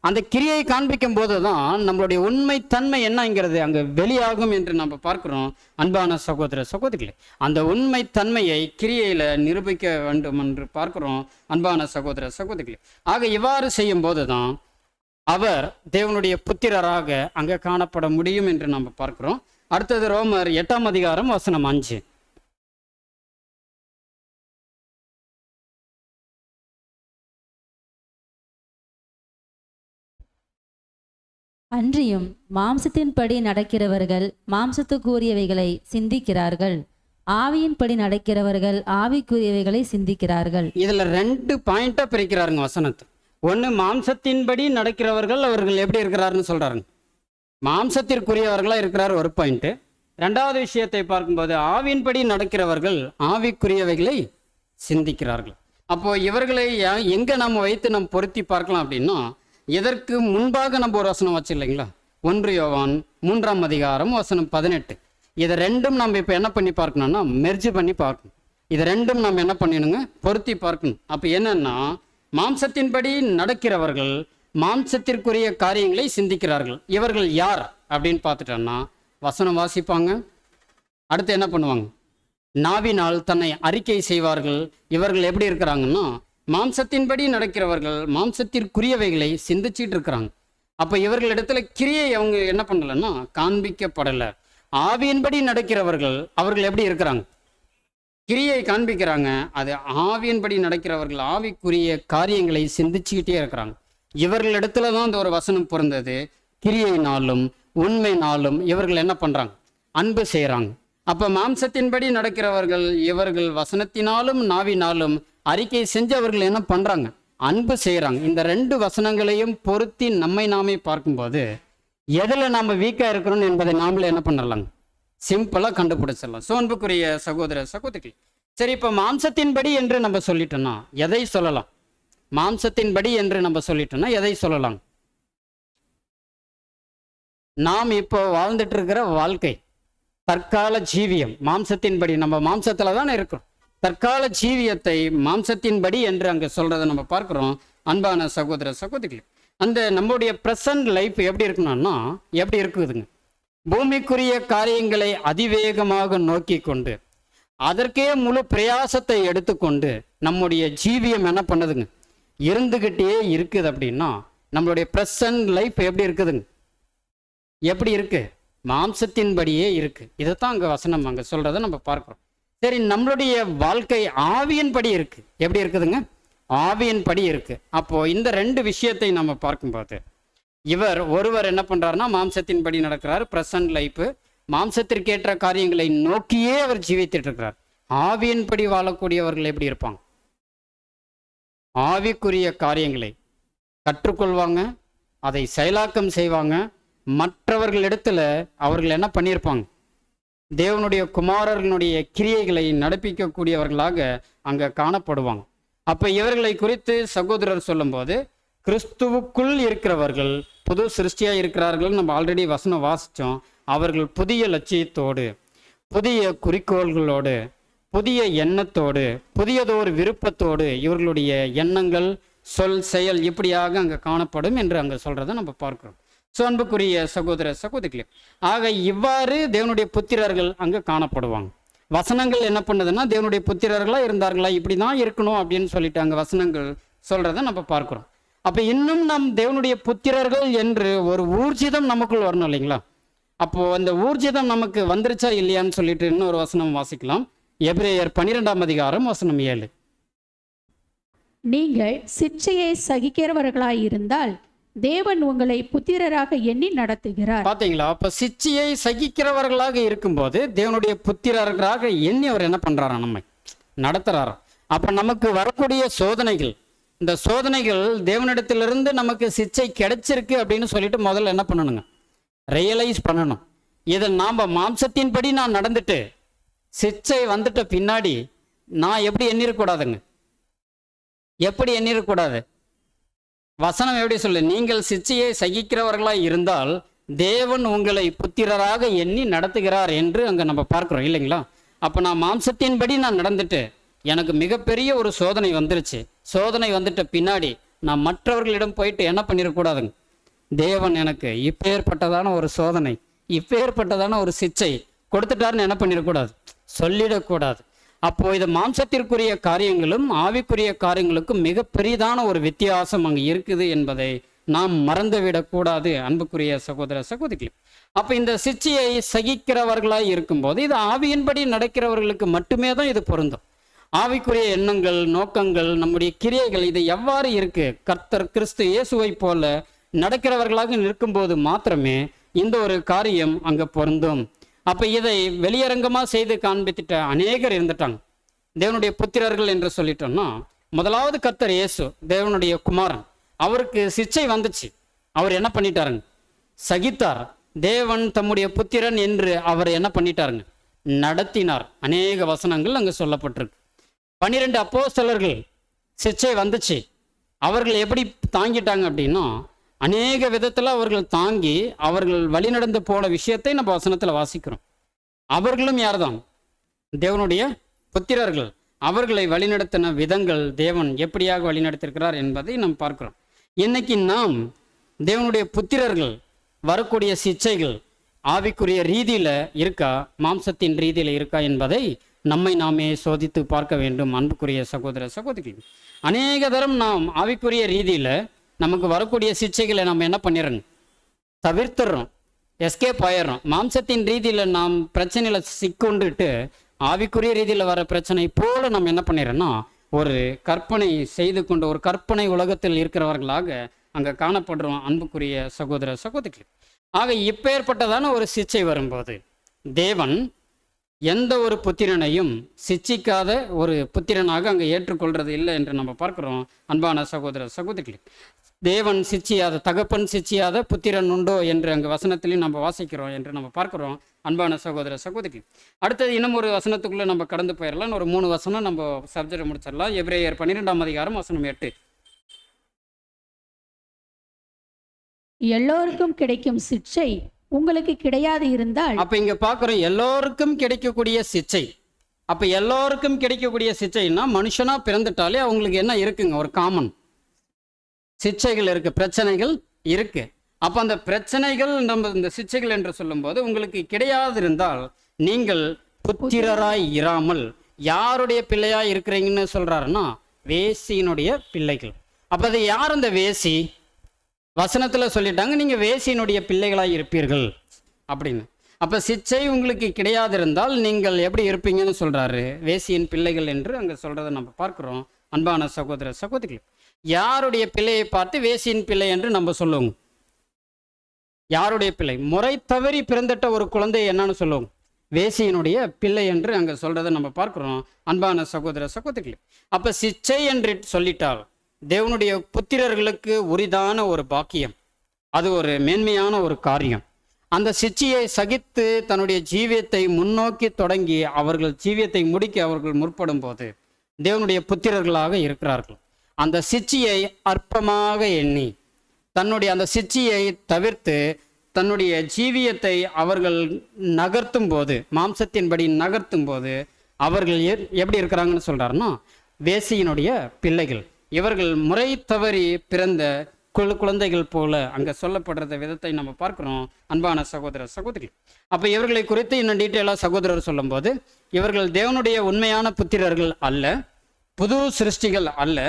அந்த கிரியை காண்பிக்கும் போது தான் நம்மளுடைய உண்மை தன்மை என்னங்கிறது அங்கே வெளியாகும் என்று நம்ம பார்க்கிறோம். அன்பான சகோதர சகோதரிகளே, அந்த உண்மை தன்மையை கிரியையில நிரூபிக்க வேண்டும் என்று பார்க்கிறோம். அன்பான சகோதர சகோதரிகளே, ஆக இவ்வாறு செய்யும் போது தான் அவர் தேவனுடைய புத்திரராக அங்கே காணப்பட முடியும் என்று நம்ம பார்க்கிறோம். அடுத்தது ரோமர் 8ஆம் அதிகாரம் வசனம் 5. அன்றியும் மாம்சத்தின்படி நடக்கிறவர்கள் மாம்சத்துக்குரியவைகளை சிந்திக்கிறார்கள், ஆவியின்படி நடக்கிறவர்கள் ஆவிக்குரியவைகளை சிந்திக்கிறார்கள். இதுல 2 பாயிண்டா பிரிக்கிறாருங்க வசனத்தை. ஒன்று, மாம்சத்தின்படி நடக்கிறவர்கள் அவர்கள் எப்படி இருக்கிறாருன்னு சொல்றாருங்க, மாம்சத்திற்குரியவர்களா இருக்கிறார், ஒரு பாயிண்ட். ரெண்டாவது விஷயத்தை பார்க்கும்போது ஆவியின்படி நடக்கிறவர்கள் ஆவிக்குரியவைகளை சிந்திக்கிறார்கள். அப்போ இவர்களை எங்க நம்ம வைத்து நம்ம பொருத்தி பார்க்கலாம் அப்படின்னா, இதற்கு முன்பாக நம்ம ஒரு வசனம் வச்சு இல்லைங்களா, 1 யோவான் 3ஆம் அதிகாரம் வசனம் 18. இதை ரெண்டும் நம்ம இப்போ என்ன பண்ணி பார்க்கணும்னா மெர்ஜ் பண்ணி பார்க்கணும். இதை ரெண்டும் நம்ம என்ன பண்ணிடணுங்க, பொருத்தி பார்க்கணும். அப்போ என்னன்னா, மாம்சத்தின்படி நடக்கிறவர்கள் மாம்சத்திற்குரிய காரியங்களை சிந்திக்கிறார்கள். இவர்கள் யார் அப்படின்னு பார்த்துட்டோம்னா, வசனம் வாசிப்பாங்க, அடுத்து என்ன பண்ணுவாங்க, நாவினால் தன்னை அறிக்கை செய்வார்கள். இவர்கள் எப்படி இருக்கிறாங்கன்னா, மாம்சத்தின்படி நடக்கிறவர்கள் மாம்சத்திற்குரியவைகளை சிந்திச்சிட்டு இருக்கிறாங்க. அப்போ இவர்களிடத்துல கிரியை அவங்க என்ன பண்ணலைன்னா காண்பிக்கப்படலை. ஆவியின்படி நடக்கிறவர்கள் அவர்கள் எப்படி இருக்கிறாங்க, கிரியை காண்பிக்கிறாங்க. அது ஆவியின்படி நடக்கிறவர்கள் ஆவிக்குரிய காரியங்களை சிந்திச்சுக்கிட்டே இருக்கிறாங்க. இவர்களிடத்துல தான் இந்த ஒரு வசனம் பொருந்தது. கிரியைனாலும் உண்மைனாலும் இவர்கள் என்ன பண்றாங்க, அன்பு செய்கிறாங்க. அப்போ மாம்சத்தின்படி நடக்கிறவர்கள் இவர்கள் வசனத்தினாலும் நாவினாலும் அறிக்கை செஞ்சு அவர்கள் என்ன பண்றாங்க, அன்பு செய்கிறாங்க. இந்த 2 வசனங்களையும் பொருத்தி நம்மை நாமே பார்க்கும்போது எதில் நாம் வீக்காக இருக்கிறோம் என்பதை நாமளே என்ன பண்ணலாங்க, சிம்பிளாக கண்டுபிடிச்சிடலாம். அன்புக்குரிய சகோதர சகோதரி, சரி, இப்போ மாம்சத்தின்படி என்று நம்ம சொல்லிட்டோம்னா எதை சொல்லலாம்? மாம்சத்தின்படி என்று நம்ம சொல்லிட்டோம்னா எதை சொல்லலாம்? நாம் இப்போ வாழ்ந்துட்டு இருக்கிற வாழ்க்கை, தற்கால ஜீவியம் மாம்சத்தின்படி, நம்ம மாம்சத்துல தானே இருக்கிறோம். தற்கால ஜீவியத்தை மாம்சத்தின்படி என்று அங்கே சொல்றதை நம்ம பார்க்கிறோம். அன்பான சகோதர சகோதரிகள், அந்த நம்முடைய ப்ரெசன்ட் லைஃப் எப்படி இருக்கணும்னா எப்படி இருக்குதுங்க? பூமிக்குரிய காரியங்களை அதிவேகமாக நோக்கி கொண்டு அதற்கே முழு பிரயாசத்தை எடுத்துக்கொண்டு நம்முடைய ஜீவியம் என்ன பண்ணுதுங்க? இருந்துகிட்டே இருக்குது. அப்படின்னா நம்மளுடைய ப்ரெசன்ட் லைஃப் எப்படி இருக்குதுங்க? எப்படி இருக்கு? மாம்சத்தின்படியே இருக்கு. இதைத்தான் அங்கே வசனம் அங்கே சொல்றதை நம்ம பார்க்கிறோம். சரி, நம்மளுடைய வாழ்க்கை ஆவியின்படி இருக்கு. எப்படி இருக்குதுங்க? ஆவியின்படி இருக்கு. அப்போ இந்த ரெண்டு விஷயத்தை நம்ம பார்க்கும்போது ஒருவர் என்ன பண்றாருன்னா மாம்சத்தின்படி நடக்கிறார், பிரசன்ட் லைஃப், மாம்சத்திற்கேற்ற காரியங்களை நோக்கியே அவர் ஜீவித்துட்டு இருக்கிறார். ஆவியின்படி வாழக்கூடியவர்கள் எப்படி இருப்பாங்க? ஆவிக்குரிய காரியங்களை கற்றுக்கொள்வாங்க, அதை செயலாக்கம் செய்வாங்க, மற்றவர்களிடத்துல அவர்கள் என்ன பண்ணியிருப்பாங்க? தேவனுடைய குமாரர்களுடைய கிரியைகளை நடப்பிக்கக்கூடியவர்களாக அங்க காணப்படுவாங்க. அப்ப இவர்களை குறித்து சகோதரர் சொல்லும்போது கிறிஸ்துவுக்குள் இருக்கிறவர்கள் புது சிருஷ்டியா இருக்கிறார்கள். நம்ம ஆல்ரெடி வசனம் வாசிச்சோம். அவர்கள் புதிய லட்சியத்தோடு, புதிய குறிக்கோள்களோடு, புதிய எண்ணத்தோடு, புதியதோர் விருப்பத்தோடு இவர்களுடைய எண்ணங்கள், சொல், செயல் இப்படியாக அங்கே காணப்படும் என்று அங்கே சொல்றதை நம்ம பார்க்கிறோம். ஸோ அன்புக்குரிய சகோதர சகோதரிகளே, ஆக இவ்வாறு தேவனுடைய புத்திரர்கள் அங்கே காணப்படுவாங்க. வசனங்கள் என்ன பண்ணுதுன்னா தேவனுடைய புத்திரர்களா இருந்தார்களா, இப்படி தான் இருக்கணும் அப்படின்னு சொல்லிட்டு அங்கே வசனங்கள் சொல்றதை நம்ம பார்க்கிறோம். அப்போ இன்னும் நம் தேவனுடைய புத்திரர்கள் என்று ஒரு ஊர்ஜிதம் நமக்குள் வரணும் இல்லைங்களா? அப்போ அந்த ஊர்ஜிதம் நமக்கு வந்துருச்சா இல்லையான்னு சொல்லிட்டு இன்னொரு வசனம் வாசிக்கலாம். எபிரேயர் 12ஆம் அதிகாரம் வசனம் 7. நீங்கள் சிற்சையை சகிக்கிறவர்களாய் இருந்தால் தேவன் உங்களை புத்திரராக எண்ணி நடத்துகிறார். பாத்தீங்களா? அப்ப சிச்சையை சகிக்கிறவர்களாக இருக்கும்போது தேவனுடைய புத்திரர்களாக எண்ணி அவர் என்ன பண்றாரா? நம்மை நடத்துறாரா? அப்ப நமக்கு வரக்கூடிய சோதனைகள், இந்த சோதனைகள் தேவனிடத்திலிருந்து நமக்கு சிச்சை கிடைச்சிருக்கு அப்படின்னு சொல்லிட்டு முதல்ல என்ன பண்ணணுங்க? ரியலைஸ் பண்ணணும். இதை நாம் மாம்சத்தின்படி நான் நடந்துட்டு சிச்சை வந்துட்ட பின்னாடி நான் எப்படி எண்ணிடக்கூடாதுங்க? எப்படி எண்ணிடக்கூடாது? வசனம் எப்படி சொல்லு? நீங்கள் சிச்சையை சகிக்கிறவர்களாய் இருந்தால் தேவன் உங்களை புத்திரராக எண்ணி நடத்துகிறார் என்று அங்கே நம்ம பார்க்குறோம் இல்லைங்களா? அப்போ நான் மாம்சத்தின்படி நான் நடந்துட்டு எனக்கு மிகப்பெரிய ஒரு சோதனை வந்துருச்சு. சோதனை வந்துட்ட பின்னாடி நான் மற்றவர்களிடம் போயிட்டு என்ன பண்ணிடக்கூடாதுங்க? தேவன் எனக்கு இப்பேற்பட்டதான ஒரு சோதனை, இப்பேற்பட்டதான ஒரு சிச்சை கொடுத்துட்டாருன்னு என்ன பண்ணிடக்கூடாது? சொல்லிடக்கூடாது. அப்போ இது மாம்சத்திற்குரிய காரியங்களும் ஆவிக்குரிய காரியங்களுக்கும் மிக பெரிதான ஒரு வித்தியாசம் அங்கே இருக்குது என்பதை நாம் மறந்துவிடக்கூடாது அன்புக்குரிய சகோதர சகோதரிகள். அப்போ இந்த சிச்சையை சகிக்கிறவர்களாய் இருக்கும்போது இது ஆவியின்படி நடக்கிறவர்களுக்கு மட்டுமே தான் இது பொருந்தும். ஆவிக்குரிய எண்ணங்கள், நோக்கங்கள், நம்முடைய கிரியைகள் இது எவ்வாறு இருக்கு? கர்த்தர் கிறிஸ்து இயேசுவை போல நடக்கிறவர்களாக நிற்கும்போது மாத்திரமே இந்த ஒரு காரியம் அங்கே பொருந்தும். அப்போ இதை வெளியரங்கமாக செய்து காண்பித்துட்ட அநேகர் இருந்துட்டாங்க. தேவனுடைய புத்திரர்கள் என்று சொல்லிட்டோம்னா முதலாவது கர்த்தர் இயேசு தேவனுடைய குமாரன், அவருக்கு சிச்சை வந்துச்சு. அவர் என்ன பண்ணிட்டாருங்க? சகித்தார். தேவன் தம்முடைய புத்திரன் என்று அவர் என்ன பண்ணிட்டாருங்க? நடத்தினார். அநேக வசனங்கள் அங்கே சொல்லப்பட்டிருக்கு. 12 அப்போஸ்தலர்கள் சிச்சை வந்துச்சு. அவர்கள் எப்படி தாங்கிட்டாங்க அப்படின்னா அநேக விதத்தில் அவர்கள் தாங்கி அவர்கள் வழிநடந்து போன விஷயத்தை நம்ம வசனத்தில் வாசிக்கிறோம். அவர்களும் யார்தான்? தேவனுடைய புத்திரர்கள். அவர்களை வழிநடத்தின விதங்கள் தேவன் எப்படியாக வழிநடத்திருக்கிறார் என்பதை நாம் பார்க்கிறோம். இன்னைக்கு நாம் தேவனுடைய புத்திரர்கள் வரக்கூடிய சிச்சைகள் ஆவிக்குரிய ரீதியில் இருக்கா, மாம்சத்தின் ரீதியில் இருக்கா என்பதை நம்மை நாமே சோதித்து பார்க்க வேண்டும் அன்புக்குரிய சகோதர சகோதரிகள். அநேக தரம் நாம் ஆவிக்குரிய ரீதியில் நமக்கு வரக்கூடிய சிச்சைகளை நம்ம என்ன பண்ணிடுறோங்க? தவிர்த்துறோம், எஸ்கேப் ஆயிடுறோம். மாம்சத்தின் ரீதியில் நாம் பிரச்சனையில் சிக்கொண்டுட்டு ஆவிக்குரிய ரீதியில் வர பிரச்சனை போல நம்ம என்ன பண்ணிடுறோன்னா ஒரு கற்பனை செய்து கொண்டு ஒரு கற்பனை உலகத்தில் இருக்கிறவர்களாக அங்கே காணப்படுறோம் அன்புக்குரிய சகோதர சகோதரிகள். ஆக இப்பேற்பட்டதான ஒரு சிச்சை வரும்போது தேவன் எந்த ஒரு புத்திரனையும் சிச்சிக்காத ஒரு புத்திரனாக அங்கே ஏற்றுக்கொள்றது இல்லை என்று நம்ம பார்க்குறோம் அன்பான சகோதர சகோதரிகளே. தேவன் சிச்சியாத, தகப்பன் சிச்சியாத புத்திரன் உண்டோ என்று அங்கே வசனத்திலையும் நம்ம வாசிக்கிறோம் என்று நம்ம பார்க்குறோம் அன்பான சகோதர சகோதரிகளே. அடுத்தது இன்னும் ஒரு வசனத்துக்குள்ளே நம்ம கடந்து போயிடலாம். ஒரு 3 வசனம் நம்ம சப்ஜெக்ட் முடிச்சிடலாம். எபிரேயர் 12ஆம் அதிகாரம் வசனம் 8. எல்லோருக்கும் கிடைக்கும் சிற்சை உங்களுக்கு கிடையாது இருந்தால். அப்ப இங்க பார்க்கிறோம் எல்லோருக்கும் கிடைக்கக்கூடிய சிச்சை. அப்போ எல்லோருக்கும் கிடைக்கக்கூடிய சிச்சைன்னா மனுஷனா பிறந்துட்டாலே அவங்களுக்கு என்ன இருக்குங்க, ஒரு காமன் சிச்சைகள் இருக்கு, பிரச்சனைகள் இருக்கு. அப்போ அந்த பிரச்சனைகள் நம்ம இந்த சிச்சைகள் என்று சொல்லும்போது உங்களுக்கு கிடையாதிருந்தால் நீங்கள் புத்திரராய் இராமல் யாருடைய பிள்ளையாய் இருக்கிறீங்கன்னு சொல்றாருன்னா வேசியினுடைய பிள்ளைகள். அப்போ அது யார் அந்த வேசி? வசனத்தில் சொல்லிட்டாங்க, நீங்க வேசியினுடைய பிள்ளைகளாய் இருப்பீர்கள் அப்படின்னு. அப்போ சிச்சை உங்களுக்கு கிடையாதிருந்தால் நீங்கள் எப்படி இருப்பீங்கன்னு சொல்றாரு, வேசியின் பிள்ளைகள் என்று அங்கே சொல்றதை நம்ம பார்க்கிறோம். அன்பான சகோதர சகோதரிகள், யாருடைய பிள்ளையை பார்த்து வேசியின் பிள்ளை என்று நம்ம சொல்லுவோம்? யாருடைய பிள்ளை? முறை தவறி பிறந்துட்ட ஒரு குழந்தை என்னன்னு சொல்லுவோம்? வேசியினுடைய பிள்ளை என்று அங்கே சொல்றதை நம்ம பார்க்கிறோம். அன்பான சகோதர சகோதரிகள், அப்போ சிச்சை என்று சொல்லிட்டால் தேவனுடைய புத்திரர்களுக்கு உரிதான ஒரு பாக்கியம், அது ஒரு மேன்மையான ஒரு காரியம். அந்த சிச்சையை சகித்து தன்னுடைய ஜீவியத்தை முன்னோக்கி தொடங்கி அவர்கள் ஜீவியத்தை முடிக்க அவர்கள் முற்படும் போது தேவனுடைய புத்திரர்களாக இருக்கிறார்கள். அந்த சிச்சையை அற்பமாக எண்ணி தன்னுடைய அந்த சிச்சையை தவிர்த்து தன்னுடைய ஜீவியத்தை அவர்கள் நகர்த்தும் போது, மாம்சத்தின்படி நகர்த்தும் போது அவர்கள் எப்படி இருக்கிறாங்கன்னு சொல்றாருன்னா வேசியினுடைய பிள்ளைகள். இவர்கள் முறை தவறி பிறந்த குழந்தைகள் போல அங்கே சொல்லப்படுற விதத்தை நம்ம பார்க்குறோம். அன்பான சகோதர சகோதரிகள், அப்போ இவர்களை குறித்து இன்னும் டீட்டெயிலாக சகோதரர் சொல்லும்போது இவர்கள் தேவனுடைய உண்மையான புத்திரர்கள் அல்ல, புது சிருஷ்டிகள் அல்ல,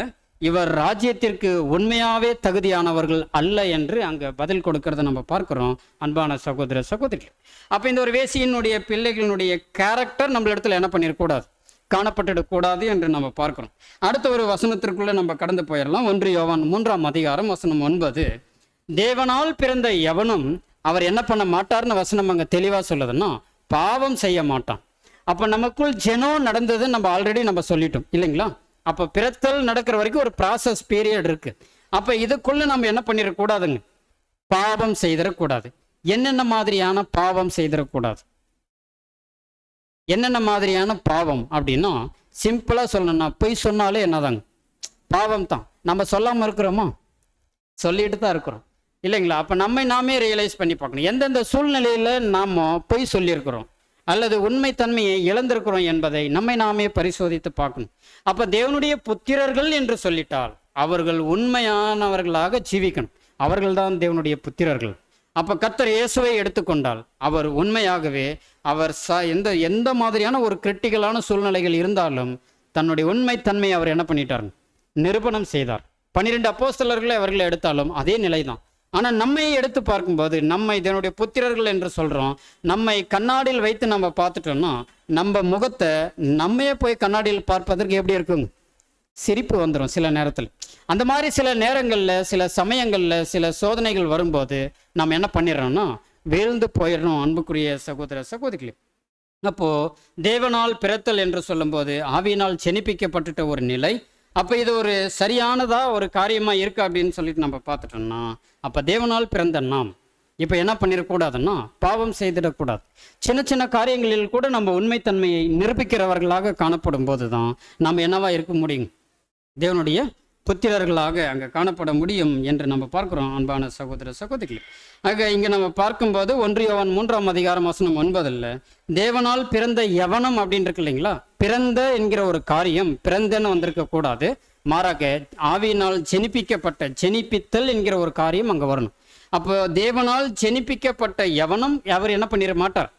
இவர் ராஜ்யத்திற்கு உண்மையாகவே தகுதியானவர்கள் அல்ல என்று அங்கே பதில் கொடுக்கறத நம்ம பார்க்குறோம். அன்பான சகோதர சகோதரிகள், அப்போ இந்த ஒரு வேசியினுடைய பிள்ளைகளினுடைய கேரக்டர் நம்மள இடத்துல என்ன பண்ணிடக்கூடாது, காணப்பட்டுடக்கூடாது என்று நம்ம பார்க்கிறோம். அடுத்த ஒரு வசனத்திற்குள்ள நம்ம கடந்து போயிடலாம். 1 யோவான் 3ஆம் அதிகாரம் வசனம் 9. தேவனால் பிறந்த எவனும் அவர் என்ன பண்ண மாட்டார்னு வசனம் அங்கே தெளிவாக சொல்லுதுன்னா பாவம் செய்ய மாட்டான். அப்போ நமக்குள் ஜெனோம் நடந்தது நம்ம ஆல்ரெடி நம்ம சொல்லிட்டோம் இல்லைங்களா? அப்போ பிறத்தல் நடக்கிற வரைக்கும் ஒரு ப்ராசஸ் பீரியட் இருக்கு. அப்போ இதுக்குள்ள நம்ம என்ன பண்ணிடக்கூடாதுங்க, பாவம் செய்திடக்கூடாது. என்னென்ன மாதிரியான பாவம் செய்திடக்கூடாது? என்னென்ன மாதிரியான பாவம் அப்படின்னா சிம்பிளாக சொல்லணும்னா பொய் சொன்னாலே என்னதாங்க, பாவம் தான். நம்ம சொல்லாமல் இருக்கிறோமா? சொல்லிட்டு தான் இருக்கிறோம் இல்லைங்களா? அப்போ நாமே ரியலைஸ் பண்ணி பார்க்கணும், எந்தெந்த சூழ்நிலையில் நாம் பொய் சொல்லியிருக்கிறோம் அல்லது உண்மைத்தன்மையை இழந்திருக்கிறோம் என்பதை நாமே பரிசோதித்து பார்க்கணும். அப்போ தேவனுடைய புத்திரர்கள் என்று சொல்லிட்டால் அவர்கள் உண்மையானவர்களாக ஜீவிக்கணும். அவர்கள்தான் தேவனுடைய புத்திரர்கள். அப்போ கர்த்தர் இயேசுவை எடுத்துக்கொண்டால் அவர் உண்மையாகவே அவர் எந்த மாதிரியான ஒரு கிரிட்டிக்கலான சூழ்நிலைகள் இருந்தாலும் தன்னுடைய உண்மைத்தன்மையை அவர் என்ன பண்ணிட்டார், நிரூபணம் செய்தார். 12 அப்போஸ்தலர்களை அவர்களை எடுத்தாலும் அதே நிலை தான். ஆனால் நம்மை எடுத்து பார்க்கும்போது நம்மை இதனுடைய புத்திரர்கள் என்று சொல்கிறோம். நம்மை கண்ணாடியில் வைத்து நம்ம பார்த்துட்டோம்னா நம்ம முகத்தை நம்மையே போய் கண்ணாடியில் பார்ப்பதற்கு எப்படி இருக்குங்க, சிரிப்பு வந்துடும் சில நேரத்தில். அந்த மாதிரி சில நேரங்களில் சில சமயங்களில் சில சோதனைகள் வரும்போது நம்ம என்ன பண்ணிடுறோம்னா வீழ்ந்து போயிடணும். அன்புக்குரிய சகோதர சகோதரிகளே, அப்போது தேவனால் பிறத்தல் என்று சொல்லும்போது ஆவியினால் செனிப்பிக்கப்பட்டுட்ட ஒரு நிலை. அப்போ இது ஒரு சரியானதா ஒரு காரியமாக இருக்கு அப்படின்னு சொல்லிட்டு நம்ம பார்த்துட்டோம்னா அப்போ தேவனால் பிறந்த நாம் இப்போ என்ன பண்ணிடக்கூடாதுன்னா பாவம் செய்திடக்கூடாது. சின்ன சின்ன காரியங்களில் கூட நம்ம உண்மைத்தன்மையை நிரூபிக்கிறவர்களாக காணப்படும் போது தான் நம்ம என்னவா இருக்க முடியும், தேவனுடைய புத்திரர்களாக அங்கே காணப்பட முடியும் என்று நம்ம பார்க்குறோம். அன்பான சகோதர சகோதரிகளே, ஆக இங்கே நம்ம பார்க்கும்போது 1 யோவான் 3ஆம் அதிகாரம் வசனம் 9 தேவனால் பிறந்த எவனம் அப்படின்னு இருக்கு இல்லைங்களா? பிறந்த என்கிற ஒரு காரியம் பிறந்தன்னு வந்திருக்க கூடாது, மாறாக ஆவியினால் ஜெனிப்பிக்கப்பட்ட, ஜெனிப்பித்தல் என்கிற ஒரு காரியம் அங்கே வரணும். அப்போ தேவனால் ஜெனிப்பிக்கப்பட்ட எவனும் அவர் என்ன பண்ணிட மாட்டார்,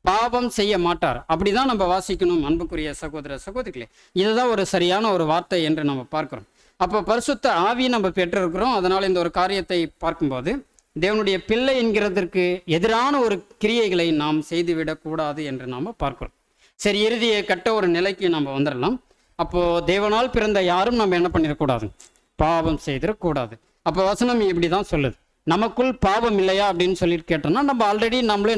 பாவம் செய்ய மாட்டார். அப்படிதான் நம்ம வாசிக்கணும். அன்புக்குரிய சகோதர சகோதரிகளே, இதுதான் ஒரு சரியான ஒரு வார்த்தை என்று நம்ம பார்க்கிறோம். அப்போ பரிசுத்த ஆவியை நம்ம பெற்றிருக்கிறோம். அதனால் இந்த ஒரு காரியத்தை பார்க்கும்போது தேவனுடைய பிள்ளை என்கிறதற்கு எதிரான ஒரு கிரியைகளை நாம் செய்துவிடக்கூடாது என்று நாம் பார்க்கிறோம். சரி, இறுதியை கட்ட ஒரு நிலைக்கு நம்ம வந்துடலாம். அப்போது தேவனால் பிறந்த யாரும் நம்ம என்ன பண்ணிடக்கூடாது, பாவம் செய்திடக்கூடாது. அப்போ வசனம் இப்படி தான் சொல்லுது. நமக்குள் பாவம் இல்லையா அப்படின்னு சொல்லிட்டு கேட்டோம்னா நம்ம ஆல்ரெடி நாம்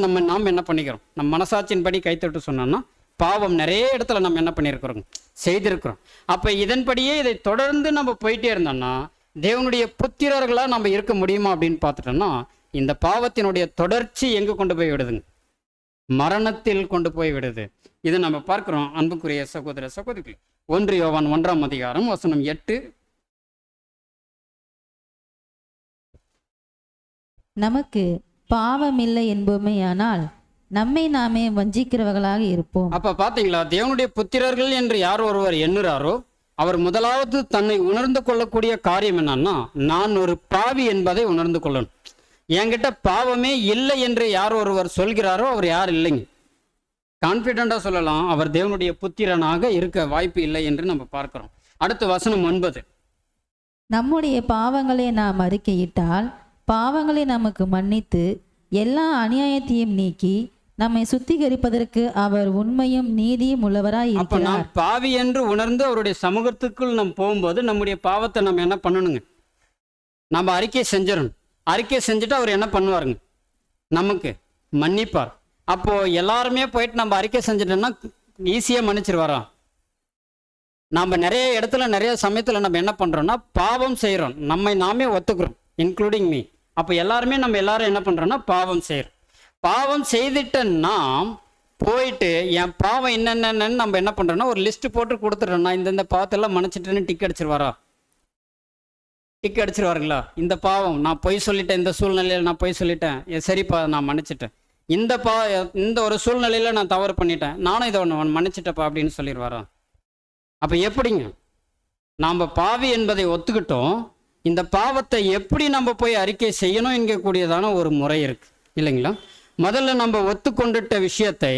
என்ன பண்ணிக்கிறோம், நம்ம மனசாட்சியின்படி கைத்தட்டு சொன்னோம்னா பாவம் நிறைய இடத்துல நம்ம என்ன பண்ணியிருக்கிறோம், செய்திருக்கிறோம். அப்போ இதன்படியே இதை தொடர்ந்து நம்ம போயிட்டே இருந்தோம்னா தேவனுடைய புத்திரர்களாக நம்ம இருக்க முடியுமா அப்படின்னு பார்த்துட்டோம்னா இந்த பாவத்தினுடைய தொடர்ச்சி எங்கே கொண்டு போய் விடுதுங்க, மரணத்தில் கொண்டு போய் விடுது. இது நம்ம பார்க்கிறோம். அன்புக்குரிய சகோதர சகோதரிகள், 1 யோவான் 1ஆம் அதிகாரம் வசனம் 8, நமக்கு பாவமில்லை என்போமேயானால் நம்மை நாமே வஞ்சிக்கிறவர்களாக இருப்போம். அப்ப பாத்தீங்களா, தேவனுடைய புத்திரர்கள் என்று யார் ஒருவர் எண்ணுறாரோ அவர் முதலாவது தன்னை உணர்ந்து கொள்ளக்கூடிய காரியம் என்னன்னா, நான் ஒரு பாவி என்பதை உணர்ந்து கொள்ளணும். என்கிட்ட பாவமே இல்லை என்று யார் ஒருவர் சொல்கிறாரோ அவர் யார் இல்லைங்க. கான்ஃபிடண்டா சொல்லலாம், அவர் தேவனுடைய புத்திரனாக இருக்க வாய்ப்பு இல்லை என்று நம்ம பார்க்கிறோம். அடுத்து வசனம் 9. நம்முடைய பாவங்களை நாம் அறிக்கையிட்டால் பாவங்களை நமக்கு மன்னித்து எல்லா அநியாயத்தையும் நீக்கி நம்மை சுத்திகரிப்பதற்கு அவர் உண்மையும் நீதியும் உள்ளவராய் அப்ப இருக்கிறார். நாம் பாவி என்று உணர்ந்து அவருடைய சமூகத்துக்குள் நம்ம போகும்போது நம்முடைய பாவத்தை நம்ம என்ன பண்ணணுங்க, நம்ம அறிக்கை செஞ்சிடணும். அறிக்கை செஞ்சுட்டு அவர் என்ன பண்ணுவாருங்க, நமக்கு மன்னிப்பார். அப்போ எல்லாருமே போயிட்டு நம்ம அறிக்கை செஞ்சிட்டோம்னா ஈஸியாக மன்னிச்சிருவாரா? நம்ம நிறைய இடத்துல நிறைய சமயத்தில் நம்ம என்ன பண்ணுறோம்னா பாவம் செய்கிறோம், நம்மை நாமே ஒத்துக்கிறோம், இன்க்ளூடிங் மீ. அப்போ எல்லாரும் என்ன பண்ணுறோம்னா பாவம் செய்கிறோம். பாவம் செய்துட்ட நாம் போயிட்டு என் பாவம் என்னென்னு நம்ம என்ன பண்ணுறோம்னா ஒரு லிஸ்ட் போட்டு கொடுத்துட்டோம்னா இந்த பாவத்தெல்லாம் மன்னிச்சிட்டேன்னு டிக் அடிச்சிருவாரா? டிக் அடிச்சிருவாருங்களா? இந்த பாவம் நான் பொய் சொல்லிட்டேன், இந்த சூழ்நிலையில் நான் பொய் சொல்லிட்டேன், சரிப்பா நான் மன்னிச்சிட்டேன், இந்த ஒரு சூழ்நிலையில் நான் தவறு பண்ணிட்டேன், நானும் இதை ஒன்று மன்னிச்சிட்டப்பா அப்படின்னு சொல்லிடுவாரா? அப்போ எப்படிங்க நாம் பாவி என்பதை ஒத்துக்கிட்டோம், இந்த பாவத்தை எப்படி நம்ம போய் அறிக்கை செய்யணும் என்கக்கூடியதான ஒரு முறை இருக்கு இல்லைங்களா? முதல்ல நம்ம ஒத்துக்கொண்டுட்ட விஷயத்தை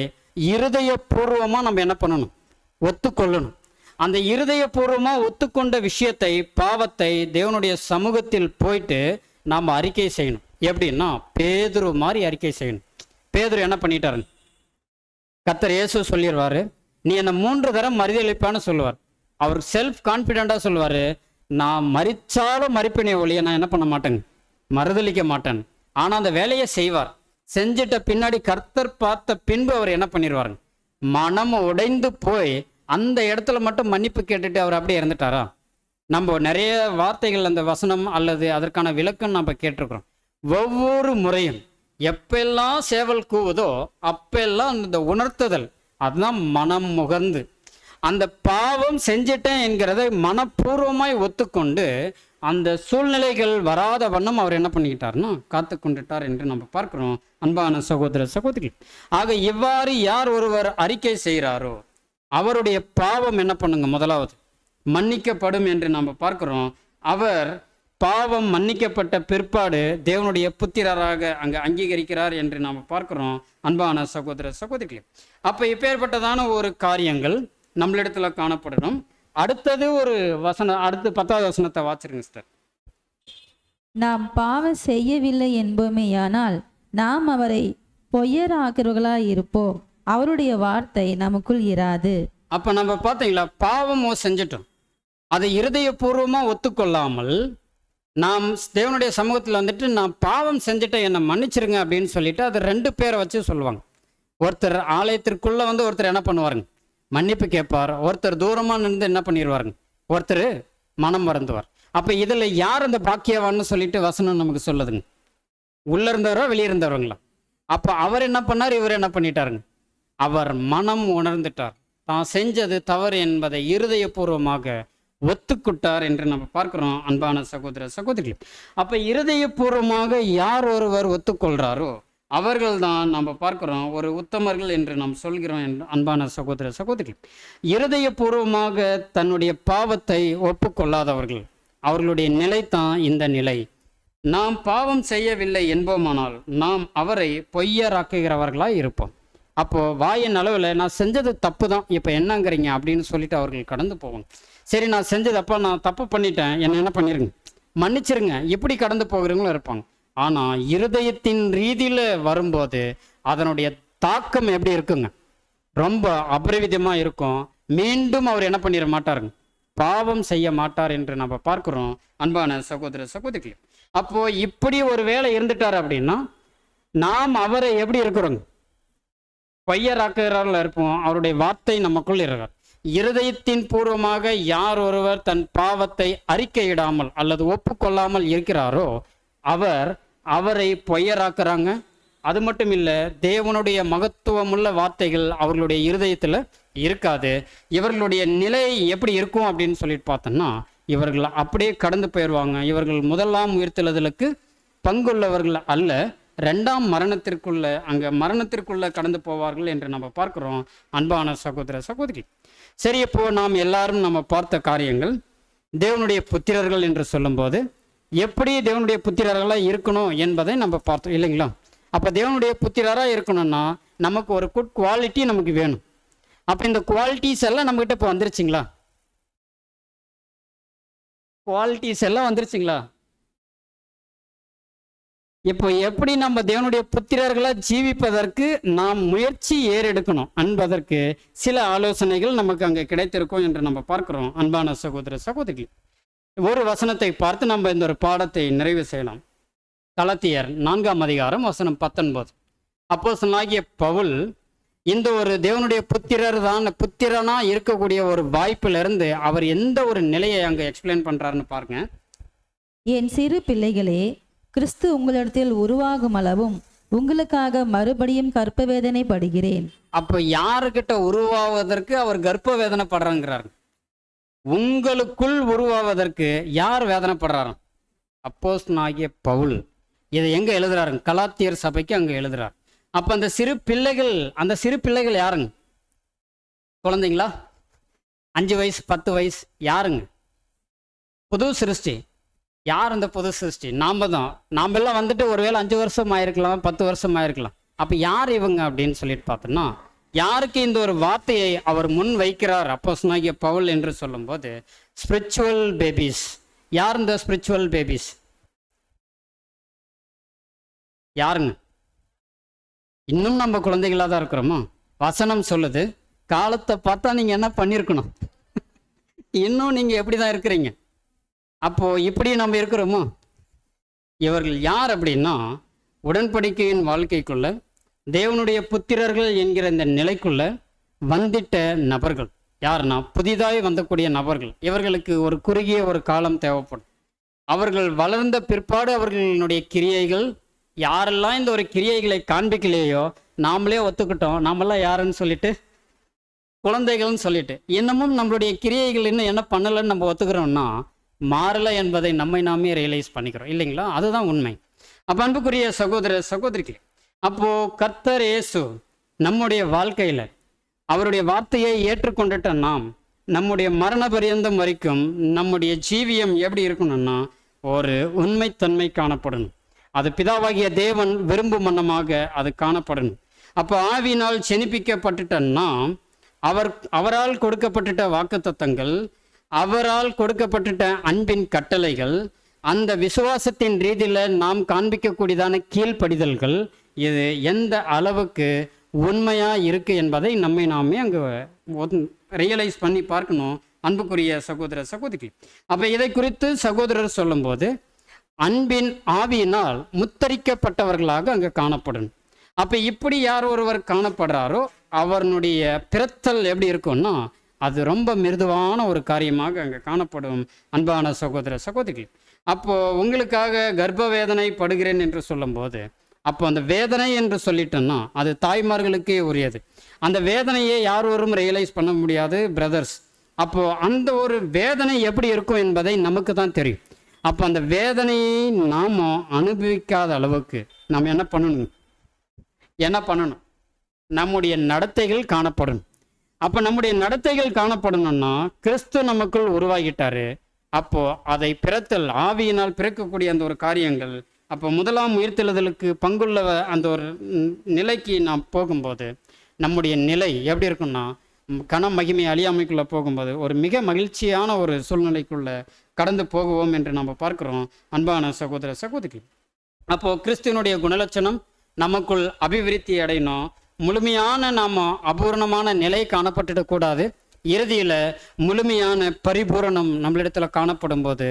இருதயபூர்வமாக நம்ம என்ன பண்ணணும், ஒத்துக்கொள்ளணும். அந்த இருதயபூர்வமாக ஒத்துக்கொண்ட விஷயத்தை, பாவத்தை தேவனுடைய சமூகத்தில் போயிட்டு நாம் அறிக்கை செய்யணும். எப்படின்னா பேதுரு மாதிரி அறிக்கை செய்யணும். பேதுரு என்ன பண்ணிட்டாருங்க, கர்த்தர் இயேசு சொல்லிடுவாரு, நீ என்னை 3 தரம் மறுதலிப்பான்னு சொல்லுவார். அவர் செல்ஃப் கான்ஃபிடென்ட்டாக சொல்லுவார், நான் மறிச்சாலும் மறிப்பினை ஒழிய நான் என்ன பண்ண மாட்டேங்க, மறுதலிக்க மாட்டேன். ஆனால் அந்த வேலையை செய்வார். செஞ்சிட்ட பின்னாடி கர்த்தர் பார்த்த பின்பு அவர் என்ன பண்ணிடுவாருங்க, மனம் உடைந்து போய் அந்த இடத்துல மட்டும் மன்னிப்பு கேட்டுட்டு அவர் அப்படியே இறந்துட்டாரா? நம்ம நிறைய வார்த்தைகள் அந்த வசனம் அல்லது அதற்கான விளக்கம் நம்ம கேட்டிருக்கிறோம். ஒவ்வொரு முறையும் எப்பெல்லாம் சேவல் கூவுதோ அப்பெல்லாம் அந்த உணர்த்துதல், அதுதான் மனம் முகர்ந்து அந்த பாவம் செஞ்சிட்டேன் என்கிறதை மனப்பூர்வமாய் ஒத்துக்கொண்டு அந்த சூழ்நிலைகள் வராத வண்ணம் அவர் என்ன பண்ணிக்கிட்டார்னா காத்து கொண்டுட்டார் என்று நம்ம பார்க்கிறோம். அன்பான சகோதர சகோதரிகள், ஆக இவ்வாறு யார் ஒருவர் அறிக்கை செய்கிறாரோ அவருடைய பாவம் என்ன பண்ணுங்க, முதலாவது மன்னிக்கப்படும் என்று நம்ம பார்க்கிறோம். அவர் பாவம் மன்னிக்கப்பட்ட பிற்பாடு தேவனுடைய புத்திரராக அங்கே அங்கீகரிக்கிறார் என்று நாம் பார்க்கிறோம். அன்பான சகோதர சகோதரிகளே, அப்போ இப்பேற்பட்டதான ஒரு காரியங்கள் நம்மளிடத்துல காணப்படணும். அடுத்தது ஒரு வசனம், அடுத்து 10வது வசனத்தை வாசிருங்க சிஸ்டர். நாம் பாவம் செய்யவில்லை என்போமேயானால் நாம் அவரை பொய்யராக்கிறவர்களாய் இருப்போம், அவருடைய வார்த்தை நமக்குள் இராது. அப்போ நம்ம பார்த்தீங்களா, பாவமோ செஞ்சிட்டோம், அதை இருதயபூர்வமாக ஒத்துக்கொள்ளாமல் நாம் தேவனுடைய சமூகத்தில் வந்துட்டு நான் பாவம் செஞ்சுட்டேன் என்னை மன்னிச்சிருங்க அப்படின்னு சொல்லிட்டு அது 2 பேரை வச்சு சொல்லுவாங்க. ஒருத்தர் ஆலயத்திற்குள்ளே வந்து ஒருத்தர் என்ன பண்ணுவாருங்க, மன்னிப்பு கேட்பார். ஒருத்தர் தூரமாக நின்று என்ன பண்ணிடுவாருங்க, ஒருத்தர் மனம் மறந்துவார். அப்போ இதில் யார் அந்த பாக்கியவான்னு சொல்லிட்டு வசனம் நமக்கு சொல்லுதுங்க, உள்ளே இருந்தவரோ வெளியே இருந்தவருங்களா? அப்போ அவர் என்ன பண்ணார், இவர் என்ன பண்ணிட்டாருங்க, அவர் மனம் உணர்ந்துட்டார், தான் செஞ்சது தவறு என்பதை இருதயபூர்வமாக ஒத்துக்கிட்டார் என்று நம்ம பார்க்கிறோம். அன்பான சகோதர சகோதரிகள், அப்போ இருதயபூர்வமாக யார் ஒருவர் ஒத்துக்கொள்கிறாரோ அவர்கள் தான் நம்ம பார்க்கிறோம் ஒரு உத்தமர்கள் என்று நாம் சொல்கிறோம். அன்பான சகோதர சகோதரிகள், இருதயபூர்வமாக தன்னுடைய பாவத்தை ஒப்புக்கொள்ளாதவர்கள், அவர்களுடைய நிலை தான் இந்த நிலை. நாம் பாவம் செய்யவில்லை என்போமானால் நாம் அவரை பொய்யராக்குகிறவர்களாக இருப்போம். அப்போது வாயின் அளவில் நான் செஞ்சது தப்பு தான், இப்போ என்னங்கிறீங்க அப்படின்னு சொல்லிட்டு அவர்கள் கடந்து போவாங்க. சரி, நான் செஞ்சதப்பா, நான் தப்பு பண்ணிட்டேன், என்ன பண்ணிருங்க, மன்னிச்சிருங்க, இப்படி கடந்து போகிறவங்களும் இருப்பாங்க. ஆனால் இருதயத்தின் ரீதியில் வரும்போது அதனுடைய தாக்கம் எப்படி இருக்குங்க, ரொம்ப அபரிவிதமாக இருக்கும். மீண்டும் அவர் என்ன பண்ணிட மாட்டாருங்க, பாவம் செய்ய மாட்டார் என்று நம்ம பார்க்குறோம். அன்பான சகோதர சகோதரிகளே, அப்போது இப்படி ஒரு வேலை இருந்துட்டார் அப்படின்னா நாம் அவரை எப்படி இருக்கிறோங்க, பொய்யராக்குகிறார்கள் இருப்போம். அவருடைய வார்த்தை நமக்குள் இருக்கிறார். இருதயத்தின் பூர்வமாக யார் ஒருவர் தன் பாவத்தை அறிக்கையிடாமல் அல்லது ஒப்புக்கொள்ளாமல் இருக்கிறாரோ அவரை பொய்யராக்குறாங்க. அது மட்டும் இல்லை, தேவனுடைய மகத்துவமுள்ள வார்த்தைகள் அவர்களுடைய இருதயத்தில் இருக்காது. இவர்களுடைய நிலை எப்படி இருக்கும் அப்படின்னு சொல்லிட்டு பார்த்தோம்னா இவர்கள் அப்படியே கடந்து போயிடுவாங்க. இவர்கள் முதலாம் உயிர்த்தெழுதலுக்கு பங்குள்ளவர்கள் அல்ல, ரெண்டாம் மரணத்திற்குள்ள அங்கே மரணத்திற்குள்ள கடந்து போவார்கள் என்று நம்ம பார்க்குறோம் அன்பான சகோதர சகோதரி. சரி, இப்போ நாம் எல்லாரும் நம்ம பார்த்த காரியங்கள் தேவனுடைய புத்திரர்கள் என்று சொல்லும்போது எப்படி தேவனுடைய புத்திரர்களாக இருக்கணும் என்பதை நம்ம பார்த்தோம் இல்லைங்களா? அப்போ தேவனுடைய புத்திரராக இருக்கணும்னா நமக்கு ஒரு குட் குவாலிட்டி நமக்கு வேணும். அப்போ இந்த குவாலிட்டிஸ் எல்லாம் நம்மகிட்ட இப்போ வந்துருச்சுங்களா? குவாலிட்டிஸ் எல்லாம் வந்துருச்சுங்களா? இப்போ எப்படி நம்ம தேவனுடைய புத்திரர்களை ஜீவிப்பதற்கு நாம் முயற்சி ஏறெடுக்கணும் என்பதற்கு சில ஆலோசனைகள் நமக்கு அங்கே கிடைத்திருக்கும் என்று நம்ம பார்க்கிறோம் அன்பான சகோதர சகோதரி. ஒரு வசனத்தை பார்த்து நம்ம இந்த ஒரு பாடத்தை நிறைவு செய்யலாம். கலாத்தியர் 4ஆம் அதிகாரம் வசனம் 19. அப்போஸ்தலனாகிய பவுல் இந்த ஒரு தேவனுடைய புத்திரனா இருக்கக்கூடிய ஒரு வாய்ப்பிலிருந்து அவர் எந்த ஒரு நிலையை அங்கே எக்ஸ்பிளைன் பண்றாருன்னு பாருங்க. என் சிறு பிள்ளைகளே, கிறிஸ்து உங்களிடத்தில் உருவாகும் அளவும் உங்களுக்காக மறுபடியும் கர்ப்ப வேதனை படுகிறேன். அப்போ யாருக்கிட்ட உருவாவதற்கு அவர் கர்ப்ப வேதனை படுறாங்கிறார்? உங்களுக்குள் உருவாவதற்கு யார் வேதனைப்படுறாராம்? அப்போஸ்தலனாகிய பவுல். இதை எங்க எழுதுறாருங்க? கலாத்தியர் சபைக்கு அங்க எழுதுறாரு. அப்ப அந்த சிறு பிள்ளைகள் யாருங்க? குழந்தைங்களா? 5 வயசு 10 வயசு யாருங்க? புது சிருஷ்டி. யார் அந்த புது சிருஷ்டி? நாம தான். நாம எல்லாம் வந்துட்டு ஒருவேளை 5 வருஷம் ஆயிருக்கலாம், 10 வருஷம் ஆயிருக்கலாம். அப்ப யார் இவங்க அப்படின்னு சொல்லிட்டு பார்த்தோம்னா, யாருக்கு இந்த ஒரு வார்த்தையை அவர் முன் வைக்கிறார் அப்போஸ்தலனாகிய பவுல் என்று சொல்லும்போது ஸ்பிரிச்சுவல் பேபிஸ். யார் இந்த ஸ்பிரிச்சுவல் பேபிஸ்? யாருங்க? இன்னும் நம்ம குழந்தைகளாக தான் இருக்கிறோமோ? வசனம் சொல்லுது, காலத்தை பார்த்தா நீங்கள் என்ன பண்ணியிருக்கணும்? இன்னும் நீங்கள் எப்படி தான் இருக்கிறீங்க? அப்போது இப்படி நம்ம இருக்கிறோமோ? இவர்கள் யார் அப்படின்னா, உடன்படிக்கையின் வாழ்க்கைக்குள்ள தேவனுடைய புத்திரர்கள் என்கிற இந்த நிலைக்குள்ள வந்திட்ட நபர்கள். யாருன்னா புதிதாய் வந்தக்கூடிய நபர்கள். இவர்களுக்கு ஒரு குறுகிய ஒரு காலம் தேவைப்படும். அவர்கள் வளர்ந்த பிற்பாடு அவர்களுடைய கிரியைகள், யாரெல்லாம் இந்த ஒரு கிரியைகளை காண்பிக்கலையோ நாமளே ஒத்துக்கிட்டோம், நாமெல்லாம் யாருன்னு சொல்லிட்டு, குழந்தைகள்னு சொல்லிட்டு, இன்னமும் நம்மளுடைய கிரியைகள் இன்னும் என்ன பண்ணலைன்னு நம்ம ஒத்துக்கிறோம்னா மாறலை என்பதை நம்மை நாமே ரியலைஸ் பண்ணிக்கிறோம் இல்லைங்களா? அதுதான் உண்மை. அப்போ அன்புக்குரிய சகோதர சகோதரிகளே, அப்போது கர்த்தர் இயேசு நம்முடைய வாழ்க்கையில் அவருடைய வார்த்தையை ஏற்றுக்கொண்டுட்ட நாம் நம்முடைய மரண பரியந்தம் வரைக்கும் நம்முடைய ஜீவியம் எப்படி இருக்கணும்னா ஒரு உண்மைத்தன்மை காணப்படணும். அது பிதாவாகிய தேவன் விரும்பும் வண்ணமாக அது காணப்படணும். அப்போ ஆவியினால் செனிப்பிக்கப்பட்டுட்ட நாம் அவரால் கொடுக்கப்பட்டுட்ட வாக்குத்தத்தங்கள், அவரால் கொடுக்கப்பட்டுட்ட அன்பின் கட்டளைகள், அந்த விசுவாசத்தின் ரீதியில் நாம் காண்பிக்கக்கூடியதான கீழ்ப்படிதல்கள், இது எந்த அளவுக்கு உண்மையாக இருக்குது என்பதை நம்மை நாமே அங்கே ரியலைஸ் பண்ணி பார்க்கணும் அன்புக்குரிய சகோதர சகோதரி. அப்போ இதை குறித்து சகோதரர் சொல்லும்போது அன்பின் ஆவியினால் முத்தரிக்கப்பட்டவர்களாக அங்கே காணப்படணும். அப்போ இப்படி யார் ஒருவர் காணப்படுறாரோ அவருடைய பிறத்தல் எப்படி இருக்கும்னா அது ரொம்ப மிருதுவான ஒரு காரியமாக அங்கே காணப்படும் அன்பான சகோதர சகோதரிகள். அப்போது உங்களுக்காக கர்ப்ப வேதனை படுகிறேன் என்று சொல்லும்போது அப்போ அந்த வேதனை என்று சொல்லிட்டோன்னா அது தாய்மார்களுக்கே உரியது. அந்த வேதனையை யாரும் ரியலைஸ் பண்ண முடியாது பிரதர்ஸ். அப்போது அந்த ஒரு வேதனை எப்படி இருக்கும் என்பதை நமக்கு தான் தெரியும். அப்போ அந்த வேதனையை நாம் அனுபவிக்காத அளவுக்கு நாம் என்ன பண்ணணும்? நம்முடைய நடத்தைகள் காணப்படணும். அப்போ நம்முடைய நடத்தைகள் காணப்படணும்னா கிறிஸ்து நமக்குள் உருவாகிட்டாரு. அப்போது அதை பிறத்தல் ஆவியினால் பிறக்கக்கூடிய அந்த ஒரு காரியங்கள், அப்போ முதலாம் உயிர்த்தெழுதலுக்கு பங்குள்ள அந்த ஒரு நிலைக்கு நாம் போகும்போது நம்முடைய நிலை எப்படி இருக்குன்னா கன மகிமை அழியாமைக்குள்ளே போகும்போது ஒரு மிக மகிழ்ச்சியான ஒரு சூழ்நிலைக்குள்ளே கடந்து போகுவோம் என்று நம்ம பார்க்குறோம் அன்பான சகோதர சகோதரி. அப்போது கிறிஸ்துவனுடைய குணலட்சணம் நமக்குள் அபிவிருத்தி அடையணும். முழுமையான நாம் அபூர்ணமான நிலை காணப்பட்டுடக்கூடாது. இறுதியில் முழுமையான பரிபூரணம் நம்மளிடத்தில் காணப்படும் போது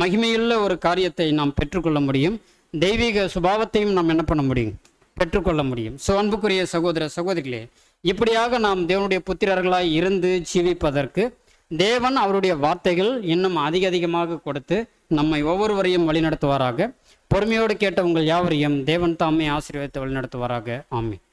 மகிமையுள்ள ஒரு காரியத்தை நாம் பெற்றுக்கொள்ள முடியும். தெய்வீக சுபாவத்தையும் நாம் என்ன பண்ண முடியும்? பெற்றுக்கொள்ள முடியும். ஸோ அன்புக்குரிய சகோதர சகோதரிகளே, இப்படியாக நாம் தேவனுடைய புத்திரர்களாய் இருந்து ஜீவிப்பதற்கு தேவன் அவருடைய வார்த்தைகள் இன்னும் அதிகமாக கொடுத்து நம்மை ஒவ்வொருவரையும் வழிநடத்துவாராக. பொறுமையோடு கேட்ட உங்கள் யாவரையும் தேவன் தாமே ஆசீர்வதித்து வழிநடத்துவாராக. ஆமென்.